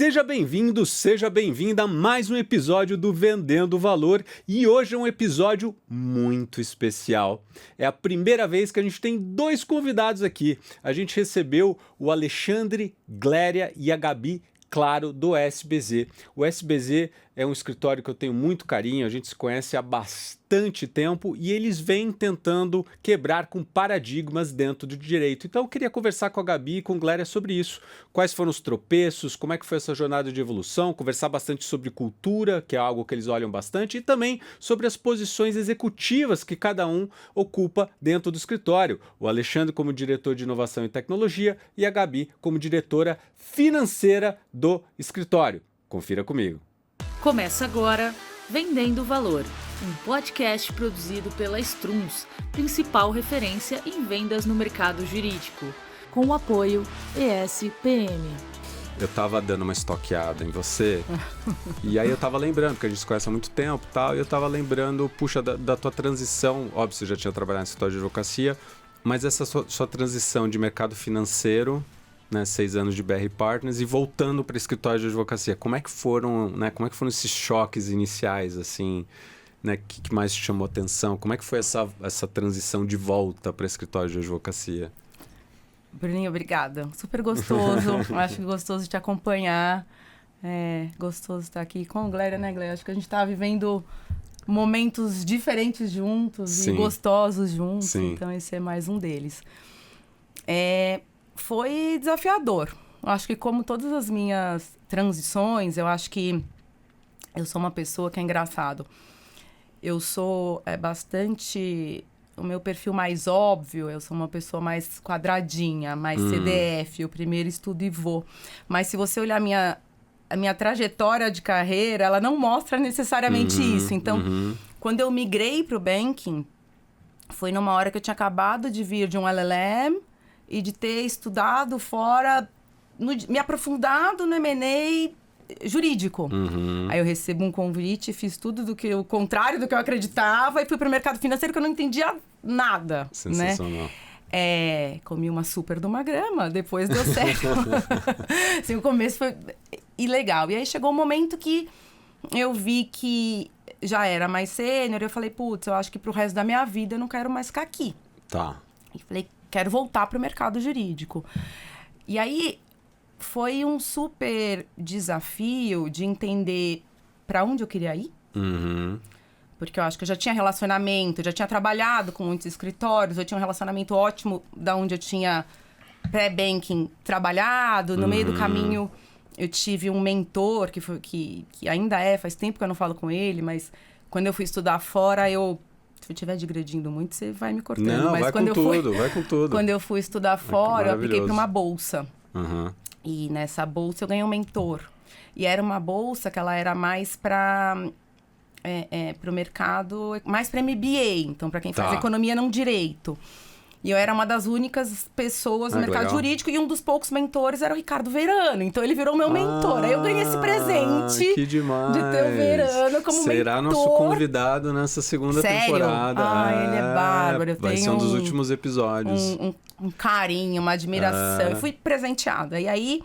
Seja bem-vindo, seja bem-vinda a mais um episódio do Vendendo Valor e hoje é um episódio muito especial. É a primeira vez que a gente tem dois convidados aqui. A gente recebeu o Alexandre Gléria e a Gabi Claro, do SBZ. O SBZ é um escritório que eu tenho muito carinho, a gente se conhece há bastante tempo e eles vêm tentando quebrar com paradigmas dentro do direito. Então eu queria conversar com a Gabi e com a Gléria sobre isso. Quais foram os tropeços, como é que foi essa jornada de evolução, conversar bastante sobre cultura, que é algo que eles olham bastante, e também sobre as posições executivas que cada um ocupa dentro do escritório. O Alexandre como diretor de inovação e tecnologia e a Gabi como diretora financeira do escritório. Confira comigo. Começa agora Vendendo Valor, um podcast produzido pela Strums, principal referência em vendas no mercado jurídico, com o apoio ESPM. Eu tava dando uma estoqueada em você e aí eu tava lembrando, que a gente se conhece há muito tempo e tal, e eu tava lembrando, puxa, da tua transição, óbvio, você já tinha trabalhado no escritório de advocacia, mas essa sua transição de mercado financeiro, né, 6 anos de BR Partners e voltando para o escritório de advocacia. Como é que foram, né, como é que foram esses choques iniciais, assim, né, que mais te chamou atenção? Como é que foi essa transição de volta para o escritório de advocacia? Bruninho, obrigada. Super gostoso. Acho gostoso te acompanhar. É gostoso estar aqui com a Gléria, né, Gléria? Acho que a gente está vivendo momentos diferentes juntos. Sim. E gostosos juntos. Sim. Então, esse é mais um deles. Foi desafiador. Acho que como todas as minhas transições, eu acho que eu sou uma pessoa que é engraçado. Eu sou bastante... O meu perfil mais óbvio, eu sou uma pessoa mais quadradinha, mais CDF, eu primeiro estudo e vou. Mas se você olhar a minha trajetória de carreira, ela não mostra necessariamente isso. Então, quando eu migrei para o banking, foi numa hora que eu tinha acabado de vir de um LLM, e de ter estudado fora, me aprofundado no M&A jurídico. Aí eu recebo um convite, fiz tudo o contrário do que eu acreditava e fui para o mercado financeiro que eu não entendia nada. Sensacional. Né? Comi uma super de uma grama, depois deu certo. Assim, o começo foi ilegal. E aí chegou um momento que eu vi que já era mais sênior, eu falei, putz, eu acho que pro resto da minha vida eu não quero mais ficar aqui. Tá. E falei, quero voltar para o mercado jurídico. E aí, foi um super desafio de entender para onde eu queria ir. Porque eu acho que eu já tinha relacionamento, já tinha trabalhado com muitos escritórios, eu tinha um relacionamento ótimo da onde eu tinha pré-banking trabalhado. No meio do caminho, eu tive um mentor, que ainda faz tempo que eu não falo com ele, mas quando eu fui estudar fora, se eu estiver digredindo muito, você vai me cortando. Não, mas vai quando com tudo. Quando eu fui estudar fora, eu apliquei para uma bolsa. E nessa bolsa eu ganhei um mentor. E era uma bolsa que ela era mais para o mercado, mais para MBA. Então, para quem faz economia, não direito. E eu era uma das únicas pessoas no mercado jurídico e um dos poucos mentores era o Ricardo Verano. Então, ele virou meu mentor. Aí eu ganhei esse presente que demais. De ter o Verano como mentor. Será nosso convidado nessa segunda temporada. Ele é bárbaro. Vai ser um dos últimos episódios. Um carinho, uma admiração. Eu fui presenteada. E aí,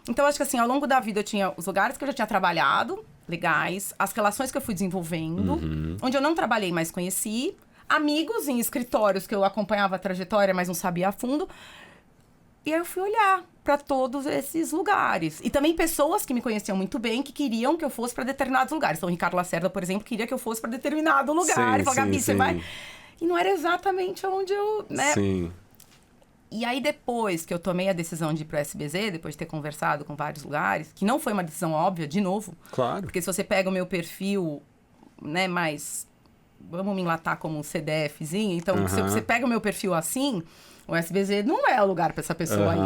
então acho que assim, ao longo da vida eu tinha os lugares que eu já tinha trabalhado, legais, as relações que eu fui desenvolvendo, onde eu não trabalhei, mas conheci, amigos em escritórios que eu acompanhava a trajetória, mas não sabia a fundo. E aí eu fui olhar para todos esses lugares. E também pessoas que me conheciam muito bem, que queriam que eu fosse para determinados lugares. Então, o Ricardo Lacerda, por exemplo, queria que eu fosse para determinado lugar. E falou, Gabi, você vai... E não era exatamente onde eu... né? Sim. E aí, depois que eu tomei a decisão de ir pro SBZ, depois de ter conversado com vários lugares, que não foi uma decisão óbvia, de novo. Claro. Porque se você pega o meu perfil, né, mais... Vamos me enlatar como um CDFzinho. Então, se você pega o meu perfil assim, o SBZ não é o lugar para essa pessoa aí.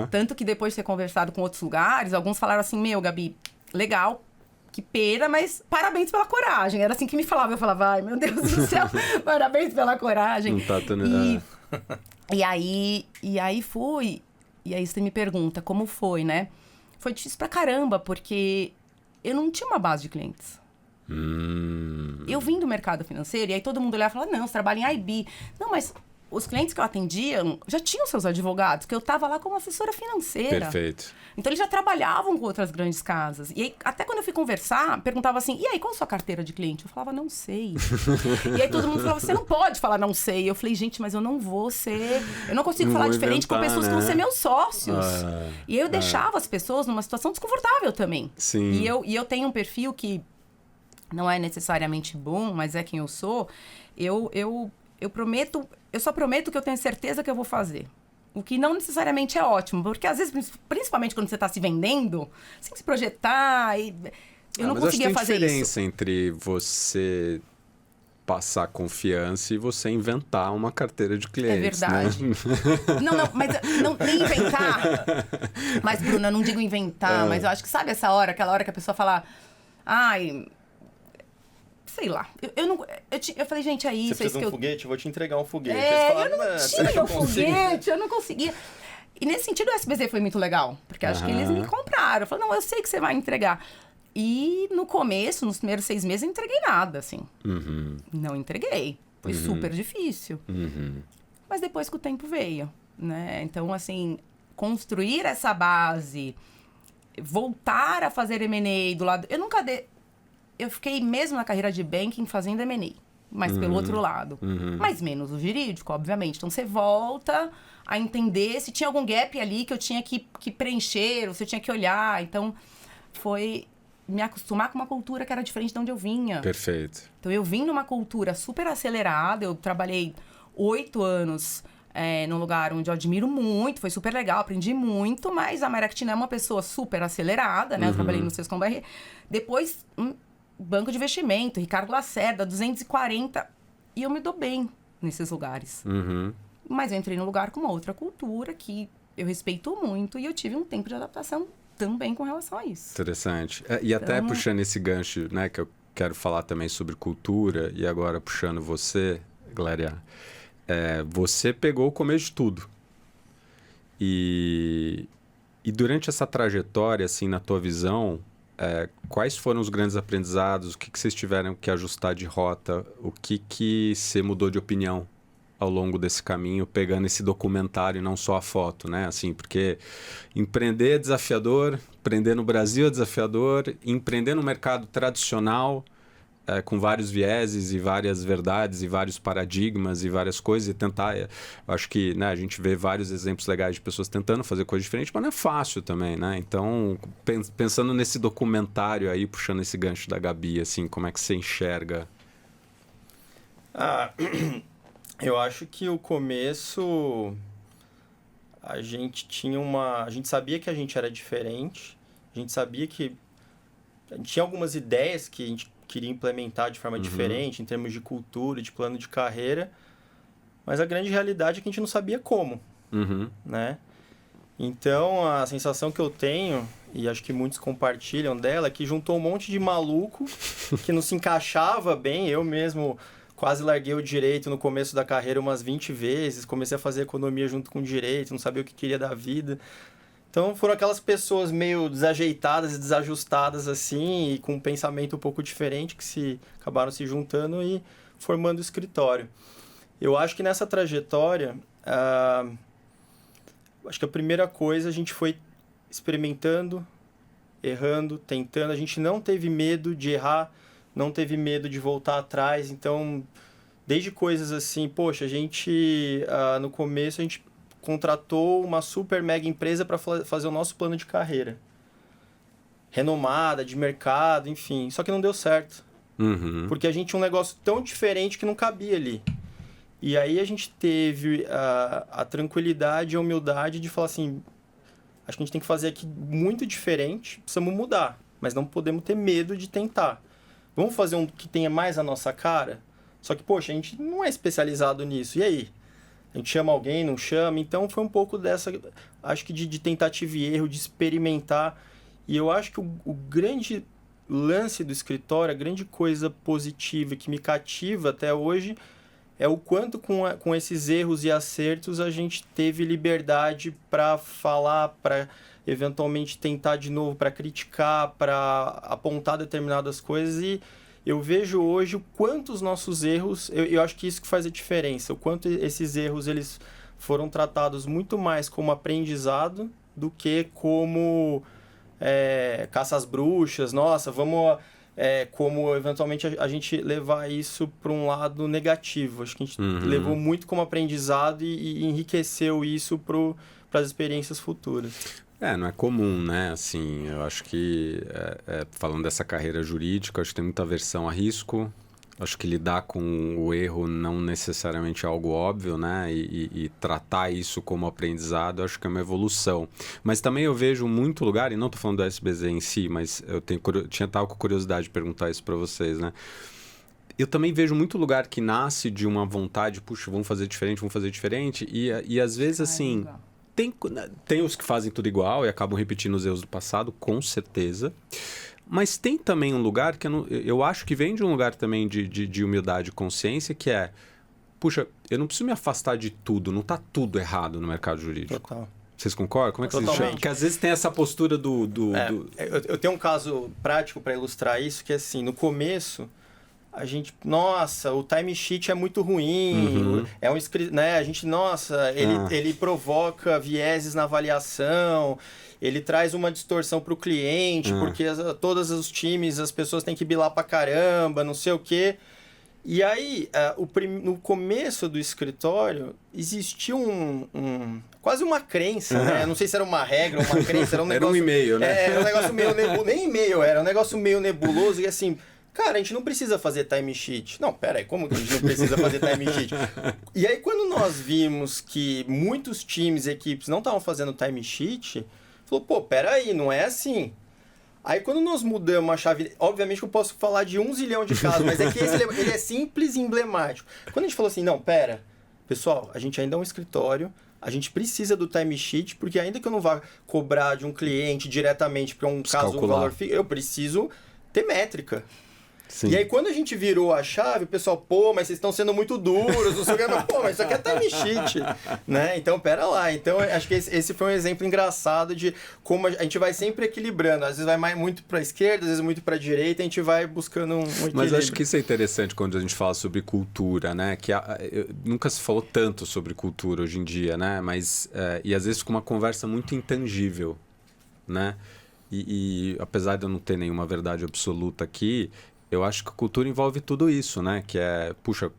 Tanto que depois de ter conversado com outros lugares, alguns falaram assim, Gabi, legal, que pena, mas parabéns pela coragem. Era assim que me falava. Eu falava, ai, meu Deus do céu, parabéns pela coragem. Não tá tendo... E aí fui. E aí você me pergunta, como foi, né? Foi difícil pra caramba, porque eu não tinha uma base de clientes. Eu vim do mercado financeiro, e aí todo mundo olhava e falava, não, você trabalha em IB. Não, mas os clientes que eu atendia já tinham seus advogados, que eu estava lá como assessora financeira. Perfeito. Então, eles já trabalhavam com outras grandes casas. E aí, até quando eu fui conversar, perguntava assim, e aí, qual a sua carteira de cliente? Eu falava, não sei. E aí, todo mundo falava, você não pode falar não sei. Eu falei, gente, mas eu não vou ser... Eu não consigo falar diferente com pessoas que vão ser meus sócios. E aí, eu deixava as pessoas numa situação desconfortável também. Sim. E eu tenho um perfil que não é necessariamente bom, mas é quem eu sou. Eu só prometo que eu tenho certeza que eu vou fazer. O que não necessariamente é ótimo, porque às vezes, principalmente quando você está se vendendo, você tem que se projetar e... Eu não conseguia fazer isso. Tem diferença entre você passar confiança e você inventar uma carteira de clientes. É verdade. Né? Não, mas nem inventar. Mas, Bruna, eu não digo inventar, mas eu acho que sabe aquela hora que a pessoa fala, ai... Sei lá. Eu falei, gente, é isso. Você precisa de um foguete? Eu vou te entregar um foguete. Eu não tinha um foguete, eu não conseguia. E nesse sentido, o SBZ foi muito legal. Porque acho que eles me compraram. Eu falei, não, eu sei que você vai entregar. E no começo, nos primeiros 6 meses, eu não entreguei nada, assim. Não entreguei. Foi super difícil. Mas depois que o tempo veio, né? Então, assim, construir essa base, voltar a fazer M&A do lado... Eu fiquei mesmo na carreira de banking fazendo M&A, mas pelo outro lado. Mas menos o jurídico, obviamente. Então, você volta a entender se tinha algum gap ali que eu tinha que preencher, ou se eu tinha que olhar. Então, foi me acostumar com uma cultura que era diferente de onde eu vinha. Perfeito. Então, eu vim numa cultura super acelerada. Eu trabalhei 8 anos num lugar onde eu admiro muito. Foi super legal, aprendi muito. Mas a Mayra Actina é uma pessoa super acelerada, né? Eu trabalhei no Sescom BR. Depois... Banco de investimento, Ricardo Lacerda, 240. E eu me dou bem nesses lugares. Mas eu entrei num lugar com uma outra cultura que eu respeito muito e eu tive um tempo de adaptação também com relação a isso. Interessante. E até puxando esse gancho, né, que eu quero falar também sobre cultura, e agora puxando você, Glória, você pegou o começo de tudo. E durante essa trajetória, assim, na tua visão... quais foram os grandes aprendizados? O que vocês tiveram que ajustar de rota? O que você mudou de opinião ao longo desse caminho, pegando esse documentário e não só a foto, né? Assim, porque empreender é desafiador, empreender no Brasil é desafiador, empreender no mercado tradicional, com vários vieses e várias verdades e vários paradigmas e várias coisas e tentar... acho que, né, a gente vê vários exemplos legais de pessoas tentando fazer coisas diferentes, mas não é fácil também, né? Então, pensando nesse documentário aí, puxando esse gancho da Gabi, assim, como é que você enxerga? Eu acho que o começo... A gente sabia que a gente era diferente, a gente sabia que... A gente tinha algumas ideias que a gente queria implementar de forma diferente, em termos de cultura, de plano de carreira, mas a grande realidade é que a gente não sabia como, né? Então, a sensação que eu tenho, e acho que muitos compartilham dela, é que juntou um monte de maluco que não se encaixava bem. Eu mesmo quase larguei o direito no começo da carreira umas 20 vezes, comecei a fazer economia junto com o direito, não sabia o que queria da vida. Então, foram aquelas pessoas meio desajeitadas e desajustadas, assim, e com um pensamento um pouco diferente, que acabaram se juntando e formando o escritório. Eu acho que nessa trajetória, acho que a primeira coisa, a gente foi experimentando, errando, tentando. A gente não teve medo de errar, não teve medo de voltar atrás. Então, desde coisas assim, poxa, a gente, no começo, a gente contratou uma super mega empresa para fazer o nosso plano de carreira. Renomada, de mercado, enfim. Só que não deu certo. Porque a gente tinha um negócio tão diferente que não cabia ali. E aí a gente teve a tranquilidade e a humildade de falar assim, acho que a gente tem que fazer aqui muito diferente, precisamos mudar, mas não podemos ter medo de tentar. Vamos fazer um que tenha mais a nossa cara? Só que, poxa, a gente não é especializado nisso. E aí? A gente chama alguém, não chama? Então, foi um pouco dessa, acho que de tentativa e erro, de experimentar. E eu acho que o grande lance do escritório, a grande coisa positiva que me cativa até hoje, é o quanto com esses erros e acertos a gente teve liberdade para falar, para eventualmente tentar de novo, para criticar, para apontar determinadas coisas eu vejo hoje o quanto os nossos erros, eu acho que isso que faz a diferença, o quanto esses erros eles foram tratados muito mais como aprendizado do que como caça às bruxas, nossa, vamos... como eventualmente a gente levar isso para um lado negativo. Acho que a gente levou muito como aprendizado e enriqueceu isso para as experiências futuras. Não é comum, né? Assim, eu acho que, falando dessa carreira jurídica, acho que tem muita aversão a risco. Acho que lidar com o erro não necessariamente é algo óbvio, né? E tratar isso como aprendizado, acho que é uma evolução. Mas também eu vejo muito lugar, e não estou falando do SBZ em si, mas eu estava com curiosidade de perguntar isso para vocês, né? Eu também vejo muito lugar que nasce de uma vontade, puxa, vamos fazer diferente, e às vezes, assim... Tem os que fazem tudo igual e acabam repetindo os erros do passado, com certeza. Mas tem também um lugar que eu acho que vem de um lugar também de humildade e consciência, que é, puxa, eu não preciso me afastar de tudo, não está tudo errado no mercado jurídico. Total. Vocês concordam? Como é que vocês Totalmente. Porque às vezes tem essa postura Eu tenho um caso prático para ilustrar isso, que é assim, no começo... A gente, nossa, o timesheet é muito ruim, né? A gente, nossa, ele provoca vieses na avaliação, ele traz uma distorção para o cliente, porque todos os times, as pessoas têm que bilar pra caramba, não sei o quê. E aí, no começo do escritório, existia quase uma crença, né? Não sei se era uma regra ou uma crença, era um negócio... Era um e-mail, né? Era um negócio meio nebuloso, nem e-mail, era um negócio meio nebuloso e assim... Cara, a gente não precisa fazer timesheet. Não, pera aí, como que a gente não precisa fazer timesheet? E aí, quando nós vimos que muitos times e equipes não estavam fazendo timesheet, falou, pô, pera aí, não é assim. Aí, quando nós mudamos a chave... Obviamente que eu posso falar de 1 zilhão de casos, mas é que ele é simples e emblemático. Quando a gente falou assim, não, pera, pessoal, a gente ainda é um escritório, a gente precisa do timesheet, porque ainda que eu não vá cobrar de um cliente diretamente para um caso, um valor fixo, eu preciso ter métrica. Sim. E aí, quando a gente virou a chave, o pessoal, pô, mas vocês estão sendo muito duros, não sei o que, mas, pô, mas isso aqui é timesheet, né? Então, pera lá. Então, acho que esse foi um exemplo engraçado de como a gente vai sempre equilibrando. Às vezes vai muito para a esquerda, às vezes muito para a direita, a gente vai buscando um equilíbrio. Mas acho que isso é interessante quando a gente fala sobre cultura, né? Que nunca se falou tanto sobre cultura hoje em dia, né? Mas, e às vezes fica uma conversa muito intangível, né? E apesar de eu não ter nenhuma verdade absoluta aqui... Eu acho que a cultura envolve tudo isso, né? Que puxa,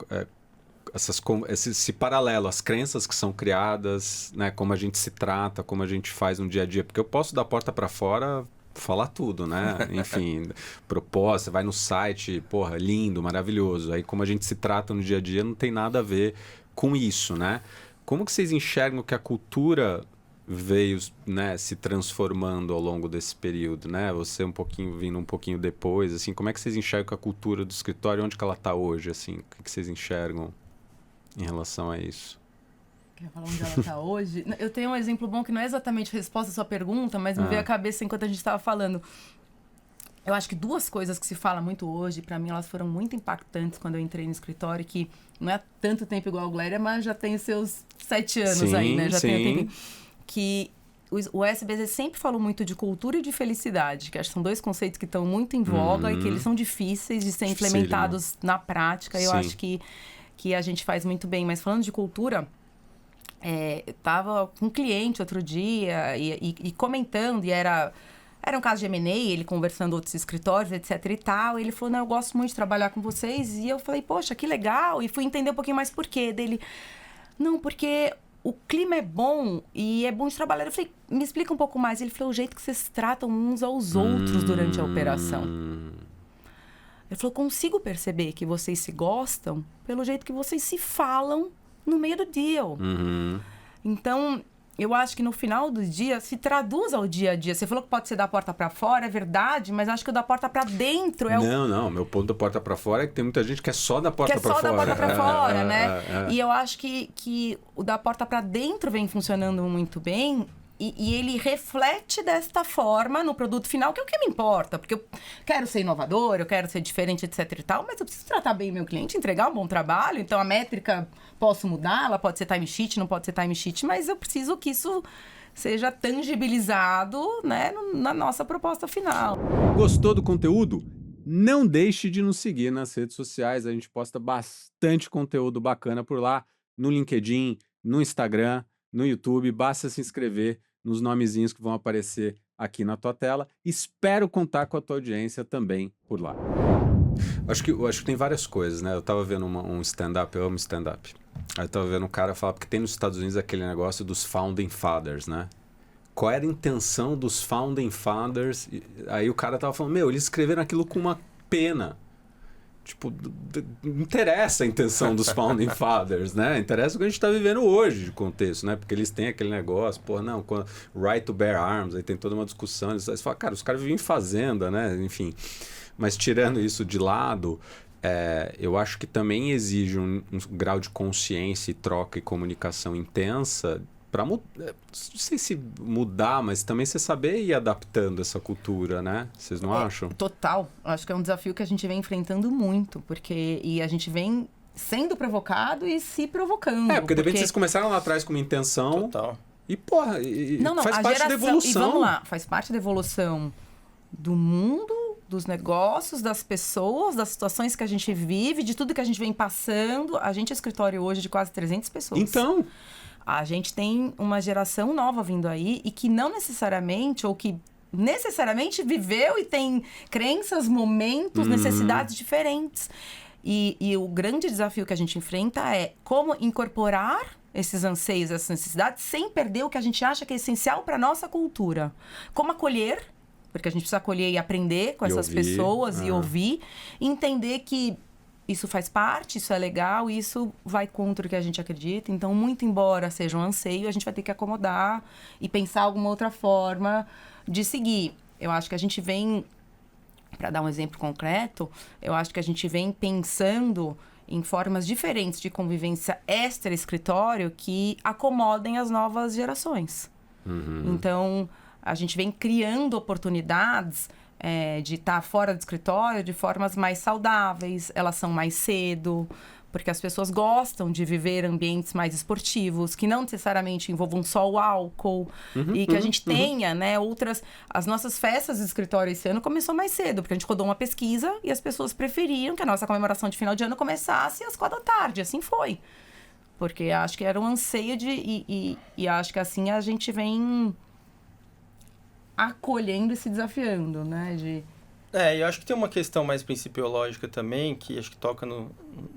esse paralelo, as crenças que são criadas, né? Como a gente se trata, como a gente faz no dia a dia. Porque eu posso da porta para fora falar tudo, né? Enfim, proposta, vai no site, porra, lindo, maravilhoso. Aí como a gente se trata no dia a dia não tem nada a ver com isso, né? Como que vocês enxergam que a cultura... veio, né, se transformando ao longo desse período, né? Você vindo um pouquinho depois, assim, como é que vocês enxergam a cultura do escritório, onde que ela está hoje, assim? O que vocês enxergam em relação a isso? Quer falar onde ela está hoje? Eu tenho um exemplo bom que não é exatamente resposta à sua pergunta, mas me veio à cabeça enquanto a gente estava falando. Eu acho que 2 coisas que se fala muito hoje, para mim elas foram muito impactantes quando eu entrei no escritório, que não é há tanto tempo igual a Glória, mas já tem os seus 7 anos aí, né? Já tem tempo. Que o SBZ sempre falou muito de cultura e de felicidade, que acho que são 2 conceitos que estão muito em voga e que eles são difíceis de ser implementados na prática. Eu acho que a gente faz muito bem. Mas falando de cultura, eu estava com um cliente outro dia e comentando, e era um caso de M&A, ele conversando com outros escritórios, etc e tal. E ele falou, não, eu gosto muito de trabalhar com vocês. E eu falei, poxa, que legal. E fui entender um pouquinho mais por quê dele. Não, porque... o clima é bom e é bom de trabalhar. Eu falei, me explica um pouco mais. Ele falou, o jeito que vocês tratam uns aos outros durante a operação. Ele falou, consigo perceber que vocês se gostam pelo jeito que vocês se falam no meio do deal. Então, eu acho que no final do dia se traduz ao dia a dia. Você falou que pode ser da porta para fora, é verdade, mas acho que o da porta para dentro é Não, meu ponto da porta para fora é que tem muita gente que é só da porta para fora. Que é só da porta para fora, né? E eu acho que o da porta para dentro vem funcionando muito bem e ele reflete desta forma no produto final, que é o que me importa. Porque eu quero ser inovador, eu quero ser diferente, etc e tal, mas eu preciso tratar bem o meu cliente, entregar um bom trabalho. Então, a métrica, posso mudar, ela pode ser timesheet, não pode ser timesheet, mas eu preciso que isso seja tangibilizado, né, na nossa proposta final. Gostou do conteúdo? Não deixe de nos seguir nas redes sociais, a gente posta bastante conteúdo bacana por lá, no LinkedIn, no Instagram, no YouTube, basta se inscrever nos nomezinhos que vão aparecer aqui na tua tela. Espero contar com a tua audiência também por lá. Acho que tem várias coisas, né? Eu tava vendo um stand-up, eu amo stand-up. Aí eu tava vendo um cara falar, porque tem nos Estados Unidos aquele negócio dos Founding Fathers, né? Qual era a intenção dos Founding Fathers? Aí o cara tava falando, eles escreveram aquilo com uma pena. Tipo, não interessa a intenção dos Founding Fathers, né? Interessa o que a gente tá vivendo hoje de contexto, né? Porque eles têm aquele negócio, right to bear arms, aí tem toda uma discussão. Eles falam, cara, os caras vivem em fazenda, né? Enfim. Mas tirando isso de lado, eu acho que também exige um grau de consciência e troca e comunicação intensa para não sei se mudar, mas também você saber ir adaptando essa cultura, né? Vocês não acham? Total. Acho que é um desafio que a gente vem enfrentando muito, e a gente vem sendo provocado e se provocando. Porque de repente vocês começaram lá atrás com uma intenção. Total. E, porra, faz parte da evolução. E vamos lá, faz parte da evolução do mundo, dos negócios, das pessoas, das situações que a gente vive, de tudo que a gente vem passando. A gente é escritório hoje de quase 300 pessoas. Então... A gente tem uma geração nova vindo aí e que não necessariamente, ou que necessariamente viveu e tem crenças, momentos, necessidades diferentes. E o grande desafio que a gente enfrenta é como incorporar esses anseios, essas necessidades, sem perder o que a gente acha que é essencial para a nossa cultura. Como acolher, porque a gente precisa acolher e aprender com essas pessoas e ouvir, e entender que isso faz parte, isso é legal, e isso vai contra o que a gente acredita. Então, muito embora seja um anseio, a gente vai ter que acomodar e pensar alguma outra forma de seguir. Eu acho que a gente vem, para dar um exemplo concreto, eu acho que a gente vem pensando em formas diferentes de convivência extra-escritório que acomodem as novas gerações. Então, a gente vem criando oportunidades de estar fora do escritório de formas mais saudáveis, elas são mais cedo, porque as pessoas gostam de viver ambientes mais esportivos, que não necessariamente envolvam só o álcool, e que a gente tenha, né, outras... As nossas festas de escritório esse ano começou mais cedo, porque a gente rodou uma pesquisa e as pessoas preferiam que a nossa comemoração de final de ano começasse às 4h, assim foi. Porque acho que era um anseio e acho que assim a gente vem acolhendo e se desafiando, né? Eu acho que tem uma questão mais principiológica também, que acho que toca no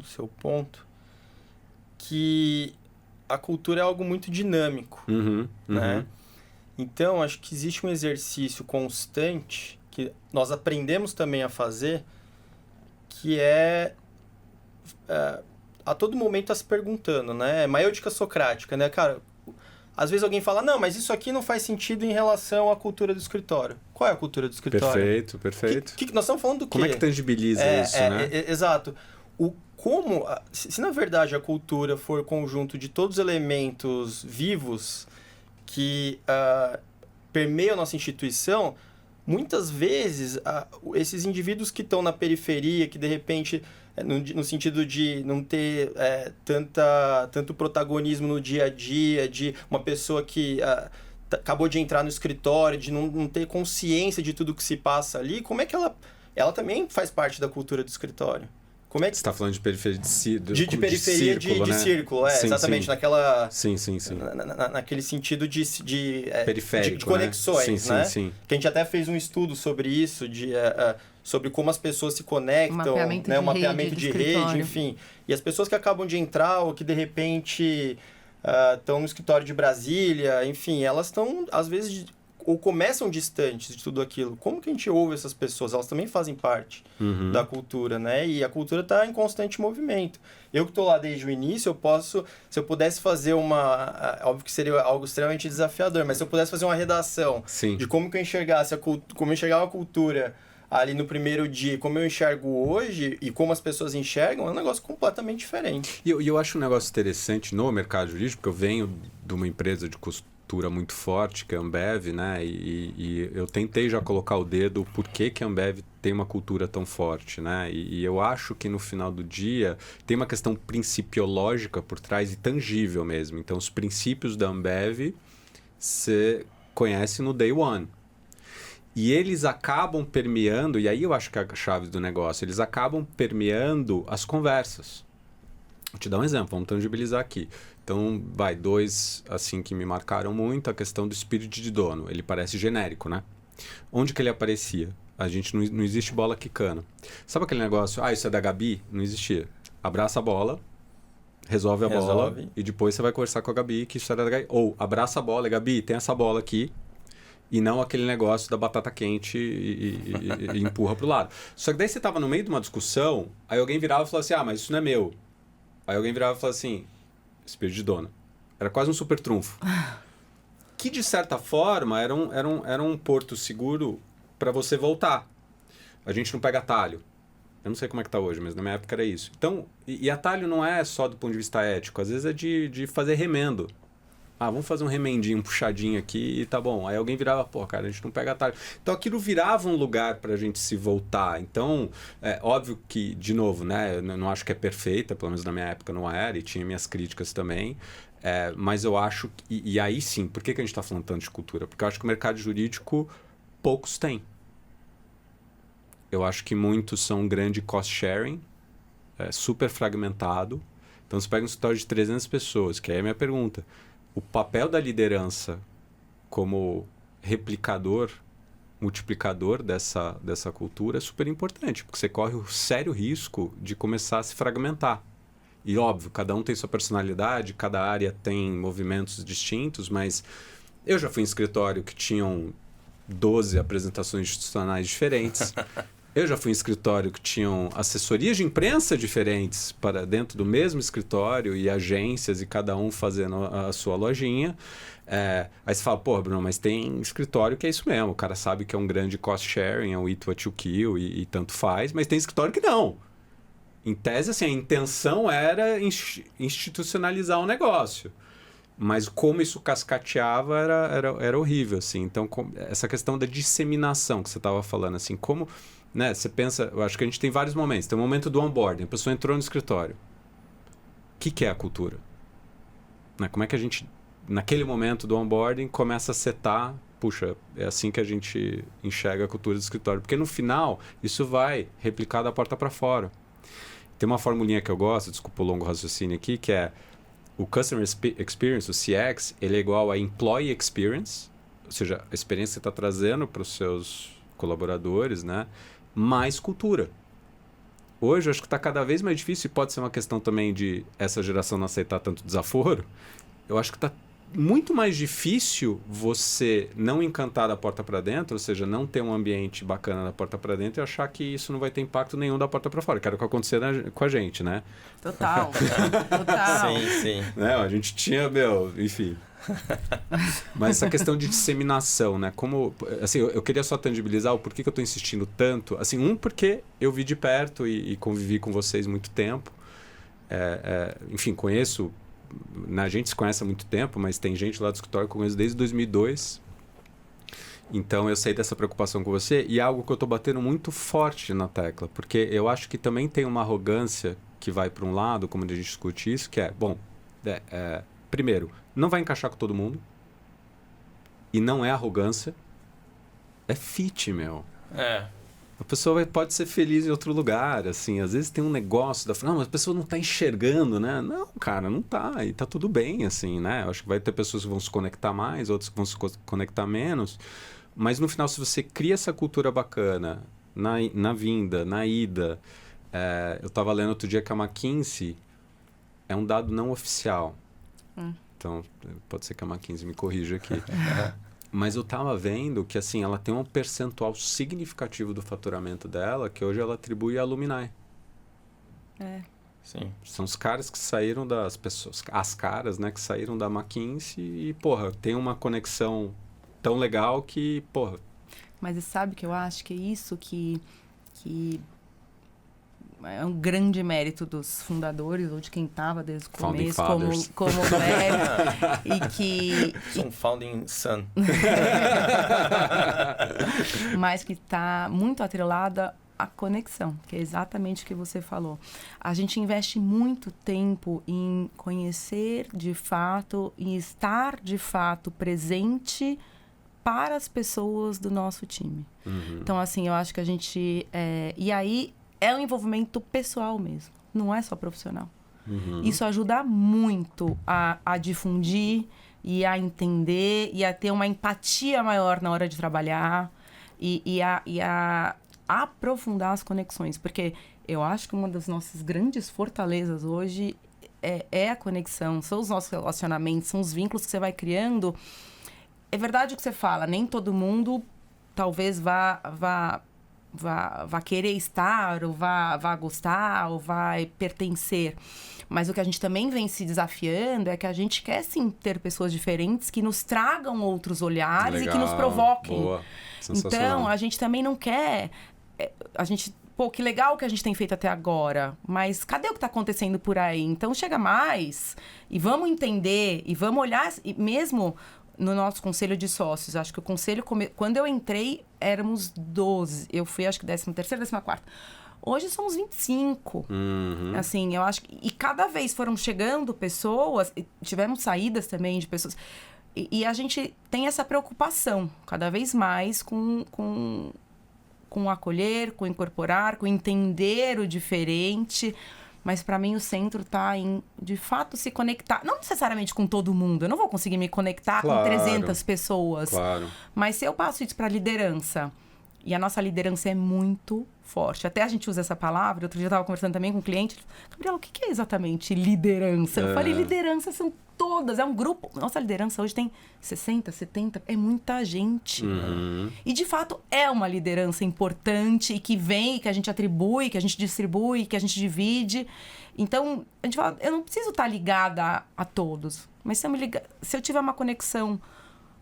seu ponto, que a cultura é algo muito dinâmico, né? Então, acho que existe um exercício constante que nós aprendemos também a fazer, que a todo momento tá se perguntando, né? Maiêutica socrática, né? Cara, às vezes alguém fala, não, mas isso aqui não faz sentido em relação à cultura do escritório. Qual é a cultura do escritório? Perfeito. Nós estamos falando do quê? Como é que tangibiliza isso, né? Exato. Se na verdade a cultura for conjunto de todos os elementos vivos que permeiam a nossa instituição, muitas vezes esses indivíduos que estão na periferia, que de repente... No sentido de não ter tanto protagonismo no dia a dia, de uma pessoa que acabou de entrar no escritório, de não ter consciência de tudo que se passa ali, como é que ela também faz parte da cultura do escritório? Como é que... Você está falando de periferia de círculo, de né? círculo, sim, exatamente, sim. naquela... Sim. Naquele sentido de periférico, de conexões, né? né? Sim. Que a gente até fez um estudo sobre isso, sobre como as pessoas se conectam, um mapeamento de rede, enfim. E as pessoas que acabam de entrar ou que de repente estão no escritório de Brasília, enfim, elas estão, às vezes, ou começam distantes de tudo aquilo. Como que a gente ouve essas pessoas? Elas também fazem parte da cultura, né? E a cultura está em constante movimento. Eu que estou lá desde o início, se eu pudesse fazer óbvio que seria algo extremamente desafiador, mas se eu pudesse fazer uma redação de como que eu enxergasse como eu enxergava a cultura ali no primeiro dia, como eu enxergo hoje e como as pessoas enxergam, é um negócio completamente diferente. E eu acho um negócio interessante no mercado jurídico, porque eu venho de uma empresa de cultura muito forte, que é a Ambev, né? E eu tentei já colocar o dedo por que a Ambev tem uma cultura tão forte, né? E eu acho que no final do dia tem uma questão principiológica por trás e tangível mesmo. Então, os princípios da Ambev você conhece no day one. E eles acabam permeando, e aí eu acho que é a chave do negócio, eles acabam permeando as conversas. Vou te dar um exemplo, vamos tangibilizar aqui. Então, dois assim que me marcaram muito, a questão do espírito de dono. Ele parece genérico, né? Onde que ele aparecia? A gente não existe bola quicando. Sabe aquele negócio, isso é da Gabi? Não existia. Abraça a bola, resolve a bola, e depois você vai conversar com a Gabi, que isso era da Gabi. Ou, abraça a bola, Gabi, tem essa bola aqui, e não aquele negócio da batata quente e empurra pro lado. Só que daí você tava no meio de uma discussão, aí alguém virava e falava assim, mas isso não é meu. Aí alguém virava e falava assim, espírito de dono. Era quase um super trunfo. Que, de certa forma, era um porto seguro para você voltar. A gente não pega atalho. Eu não sei como é que tá hoje, mas na minha época era isso. Então, e atalho não é só do ponto de vista ético. Às vezes é de fazer remendo. Vamos fazer um remendinho, um puxadinho aqui e tá bom. Aí alguém virava, cara, a gente não pega atalho. Então aquilo virava um lugar pra gente se voltar. Então, é óbvio que, de novo, né, eu não acho que é perfeita, pelo menos na minha época não era, e tinha minhas críticas também. Mas eu acho, e aí sim, por que a gente tá falando tanto de cultura? Porque eu acho que o mercado jurídico, poucos têm. Eu acho que muitos são grande cost sharing, super fragmentado. Então você pega um escritório de 300 pessoas, que aí é a minha pergunta. O papel da liderança como replicador, multiplicador dessa cultura é super importante, porque você corre o sério risco de começar a se fragmentar. E óbvio, cada um tem sua personalidade, cada área tem movimentos distintos, mas eu já fui em escritório que tinham 12 apresentações institucionais diferentes. Eu já fui em escritório que tinham assessorias de imprensa diferentes para dentro do mesmo escritório e agências e cada um fazendo a sua lojinha. Aí você fala, Bruno, mas tem escritório que é isso mesmo. O cara sabe que é um grande cost sharing, é um eat what you kill e tanto faz, mas tem escritório que não. Em tese, assim, a intenção era institucionalizar o negócio. Mas como isso cascateava era horrível, assim. Então, essa questão da disseminação que você estava falando, assim, como... Né, você pensa, eu acho que a gente tem vários momentos. Tem o momento do onboarding, a pessoa entrou no escritório. O que é a cultura? Né, como é que a gente, naquele momento do onboarding, começa a setar, é assim que a gente enxerga a cultura do escritório. Porque no final, isso vai replicar da porta para fora. Tem uma formulinha que eu gosto, desculpa o longo raciocínio aqui, que é o Customer Experience, o CX, ele é igual a Employee Experience, ou seja, a experiência que você está trazendo para os seus colaboradores, né? Mais cultura. Hoje, eu acho que está cada vez mais difícil, e pode ser uma questão também de essa geração não aceitar tanto desaforo. Eu acho que está muito mais difícil você não encantar da porta para dentro, ou seja, não ter um ambiente bacana da porta para dentro e achar que isso não vai ter impacto nenhum da porta para fora, que era o que acontecia com a gente, né? Total. Sim. Né? A gente tinha, enfim... Mas essa questão de disseminação, né? Como, assim, eu queria só tangibilizar o porquê que eu estou insistindo tanto. Assim, porque eu vi de perto e convivi com vocês muito tempo. Enfim, conheço... A gente se conhece há muito tempo, mas tem gente lá do escritório que eu conheço desde 2002. Então, eu sei dessa preocupação com você. E é algo que eu estou batendo muito forte na tecla. Porque eu acho que também tem uma arrogância que vai para um lado, como a gente discute isso, que é... primeiro... Não vai encaixar com todo mundo. E não é arrogância. É fit, meu. A pessoa pode ser feliz em outro lugar, assim. Às vezes tem um negócio mas a pessoa não está enxergando, né? Não, cara, não tá. E tá tudo bem, assim, né? Eu acho que vai ter pessoas que vão se conectar mais, outras que vão se conectar menos. Mas no final, se você cria essa cultura bacana na vinda, na ida... eu estava lendo outro dia que a McKinsey é um dado não oficial. Então, pode ser que a McKinsey me corrija aqui. Mas eu estava vendo que, assim, ela tem um percentual significativo do faturamento dela que hoje ela atribui à Alumni. Sim. São os caras que saíram das pessoas... As caras, né, que saíram da McKinsey e, tem uma conexão tão legal que, Mas você sabe que eu acho que é isso que é um grande mérito dos fundadores ou de quem estava desde o começo como mérito e que sou um founding son. Mas que está muito atrelada à conexão, que é exatamente o que você falou. A gente investe muito tempo em conhecer de fato, em estar de fato presente para as pessoas do nosso time. Então, assim, eu acho que a gente... E aí, é um envolvimento pessoal mesmo. Não é só profissional. Isso ajuda muito a difundir e a entender e a ter uma empatia maior na hora de trabalhar e a aprofundar as conexões. Porque eu acho que uma das nossas grandes fortalezas hoje é a conexão, são os nossos relacionamentos, são os vínculos que você vai criando. É verdade o que você fala, nem todo mundo talvez vá querer estar, ou vá gostar, ou vai pertencer. Mas o que a gente também vem se desafiando é que a gente quer sim ter pessoas diferentes que nos tragam outros olhares e que nos provoquem. Boa. Sensacional. Então, a gente também não quer... Pô, que legal o que a gente tem feito até agora, mas cadê o que está acontecendo por aí? Então, chega mais e vamos entender e vamos olhar, e mesmo no nosso conselho de sócios, acho que o conselho, quando eu entrei, éramos 12, eu fui acho que 13ª, 14ª. Hoje somos 25. Assim, eu acho que... E cada vez foram chegando pessoas, tivemos saídas também de pessoas, e a gente tem essa preocupação cada vez mais com acolher, com incorporar, com entender o diferente. Mas para mim o centro está em, de fato, se conectar. Não necessariamente com todo mundo. Eu não vou conseguir me conectar com 300 pessoas. Claro. Mas se eu passo isso para a liderança, e a nossa liderança é muito forte. Até a gente usa essa palavra. Outro dia eu estava conversando também com um cliente. Gabriela, o que é exatamente liderança? Eu falei, liderança são todas. É um grupo. Nossa liderança hoje tem 60, 70. É muita gente. E, de fato, é uma liderança importante e que vem, que a gente atribui, que a gente distribui, que a gente divide. Então, a gente fala, eu não preciso estar ligada a todos. Mas se eu tiver uma conexão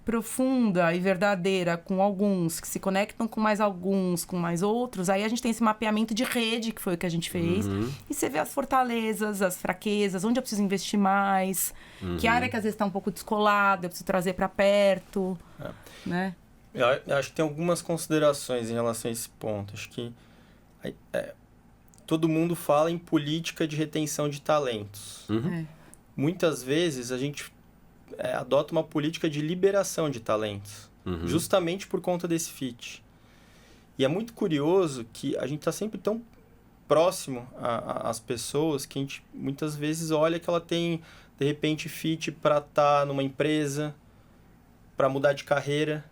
profunda e verdadeira com alguns, que se conectam com mais alguns, com mais outros, aí a gente tem esse mapeamento de rede, que foi o que a gente fez, e você vê as fortalezas, as fraquezas, onde eu preciso investir mais, que área que às vezes está um pouco descolada, eu preciso trazer para perto, né? Eu acho que tem algumas considerações em relação a esse ponto. Acho que todo mundo fala em política de retenção de talentos. Muitas vezes a gente adota uma política de liberação de talentos, justamente por conta desse fit. E é muito curioso que a gente está sempre tão próximo às pessoas que a gente muitas vezes olha que ela tem, de repente, fit para estar numa empresa, para mudar de carreira.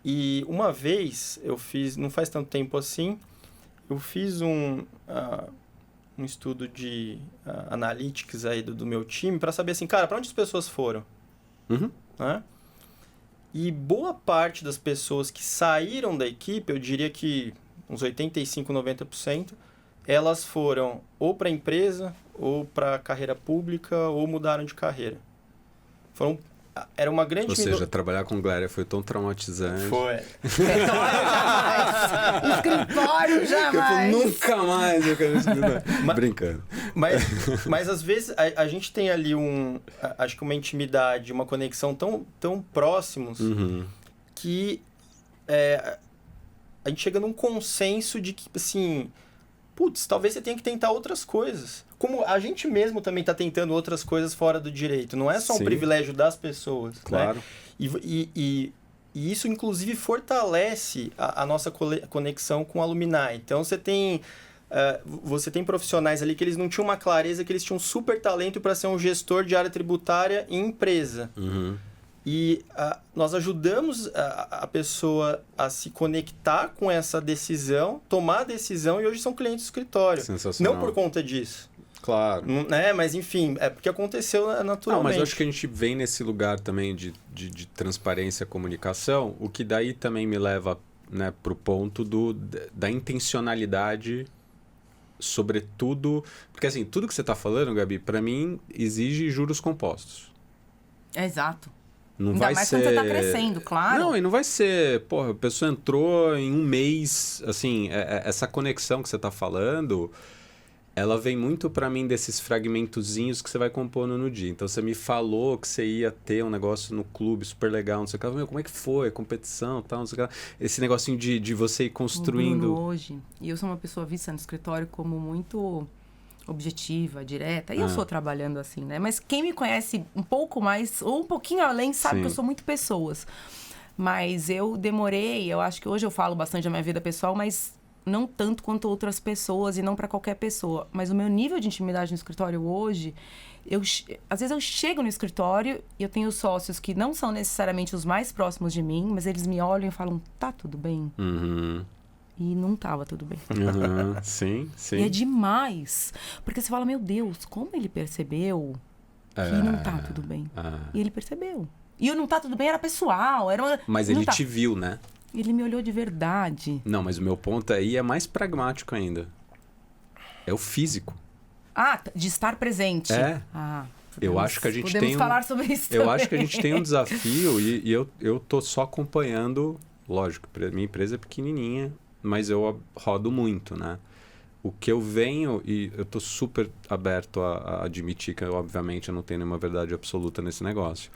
E uma vez eu fiz, não faz tanto tempo assim, eu fiz um estudo de analytics aí do meu time para saber assim, cara, para onde as pessoas foram? Né? E boa parte das pessoas que saíram da equipe, eu diria que uns 85, 90%, elas foram ou para a empresa, ou para a carreira pública, ou mudaram de carreira. Era uma grande... Ou seja, trabalhar com Gléria foi tão traumatizante. Foi. Escritório jamais. Nunca mais eu quero escrever. Brincando. Mas às vezes a gente tem ali acho que uma intimidade, uma conexão tão próximos que a gente chega num consenso de que, assim, putz, talvez você tenha que tentar outras coisas. Como a gente mesmo também está tentando outras coisas fora do direito. Não é só um privilégio das pessoas. Claro. Né? E isso, inclusive, fortalece a nossa conexão com o alumni. Então, você tem profissionais ali que eles não tinham uma clareza, que eles tinham super talento para ser um gestor de área tributária em empresa. E nós ajudamos a pessoa a se conectar com essa decisão, tomar a decisão, e hoje são clientes do escritório. Sensacional. Não por conta disso. Claro. Mas, enfim, é porque aconteceu naturalmente. Não, mas eu acho que a gente vem nesse lugar também de transparência e comunicação, o que daí também me leva, né, para o ponto da intencionalidade, sobretudo... Porque, assim, tudo que você está falando, Gabi, para mim, exige juros compostos. Exato. Não Ainda vai mais ser... quando você está crescendo, claro. Não, e não vai ser... Porra, a pessoa entrou em um mês, assim, essa conexão que você está falando... Ela vem muito para mim desses fragmentozinhos que você vai compondo no dia. Então, você me falou que você ia ter um negócio no clube super legal, não sei o que. Meu, como é que foi? Competição, tal, não sei o que. Esse negocinho de você ir construindo... Bruno, hoje, e eu sou uma pessoa vista no escritório como muito objetiva, direta. E eu sou trabalhando assim, né? Mas quem me conhece um pouco mais, ou um pouquinho além, sabe que eu sou muito pessoas. Mas eu demorei, eu acho que hoje eu falo bastante da minha vida pessoal, mas não tanto quanto outras pessoas e não para qualquer pessoa. Mas o meu nível de intimidade no escritório hoje, às vezes eu chego no escritório e eu tenho sócios que não são necessariamente os mais próximos de mim, mas eles me olham e falam, tá tudo bem? E não tava tudo bem. Sim. E é demais. Porque você fala, meu Deus, como ele percebeu que não tá tudo bem? E ele percebeu. E o não tá tudo bem era pessoal. Mas ele te viu, né? Ele me olhou de verdade. Não, mas o meu ponto aí é mais pragmático ainda. É o físico. De estar presente. Eu acho que a gente podemos falar sobre isso também. Eu acho que a gente tem um desafio e eu tô só acompanhando, lógico, minha empresa é pequenininha, mas eu rodo muito, né? O que eu venho, e eu tô super aberto a admitir que, obviamente, eu não tenho nenhuma verdade absoluta nesse negócio.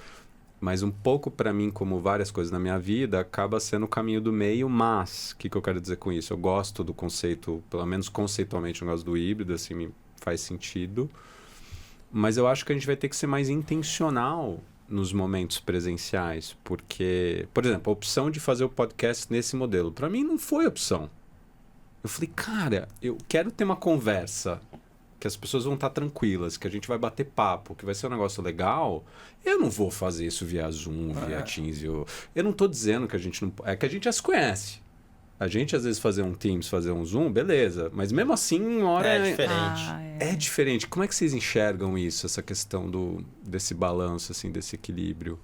Mas um pouco para mim, como várias coisas na minha vida, acaba sendo o caminho do meio, mas o que eu quero dizer com isso? Eu gosto do conceito, pelo menos conceitualmente, eu gosto do híbrido, assim, me faz sentido. Mas eu acho que a gente vai ter que ser mais intencional nos momentos presenciais, porque, por exemplo, a opção de fazer o podcast nesse modelo, para mim não foi opção. Eu falei, cara, eu quero ter uma conversa que as pessoas vão estar tranquilas, que a gente vai bater papo, que vai ser um negócio legal. Eu não vou fazer isso via Zoom, via Teams. Eu não tô dizendo que a gente não... É que a gente já se conhece. A gente, às vezes, fazer um Teams, fazer um Zoom, beleza. Mas mesmo assim, uma hora... É diferente. É diferente. Como é que vocês enxergam isso, essa questão desse balanço, assim, desse equilíbrio?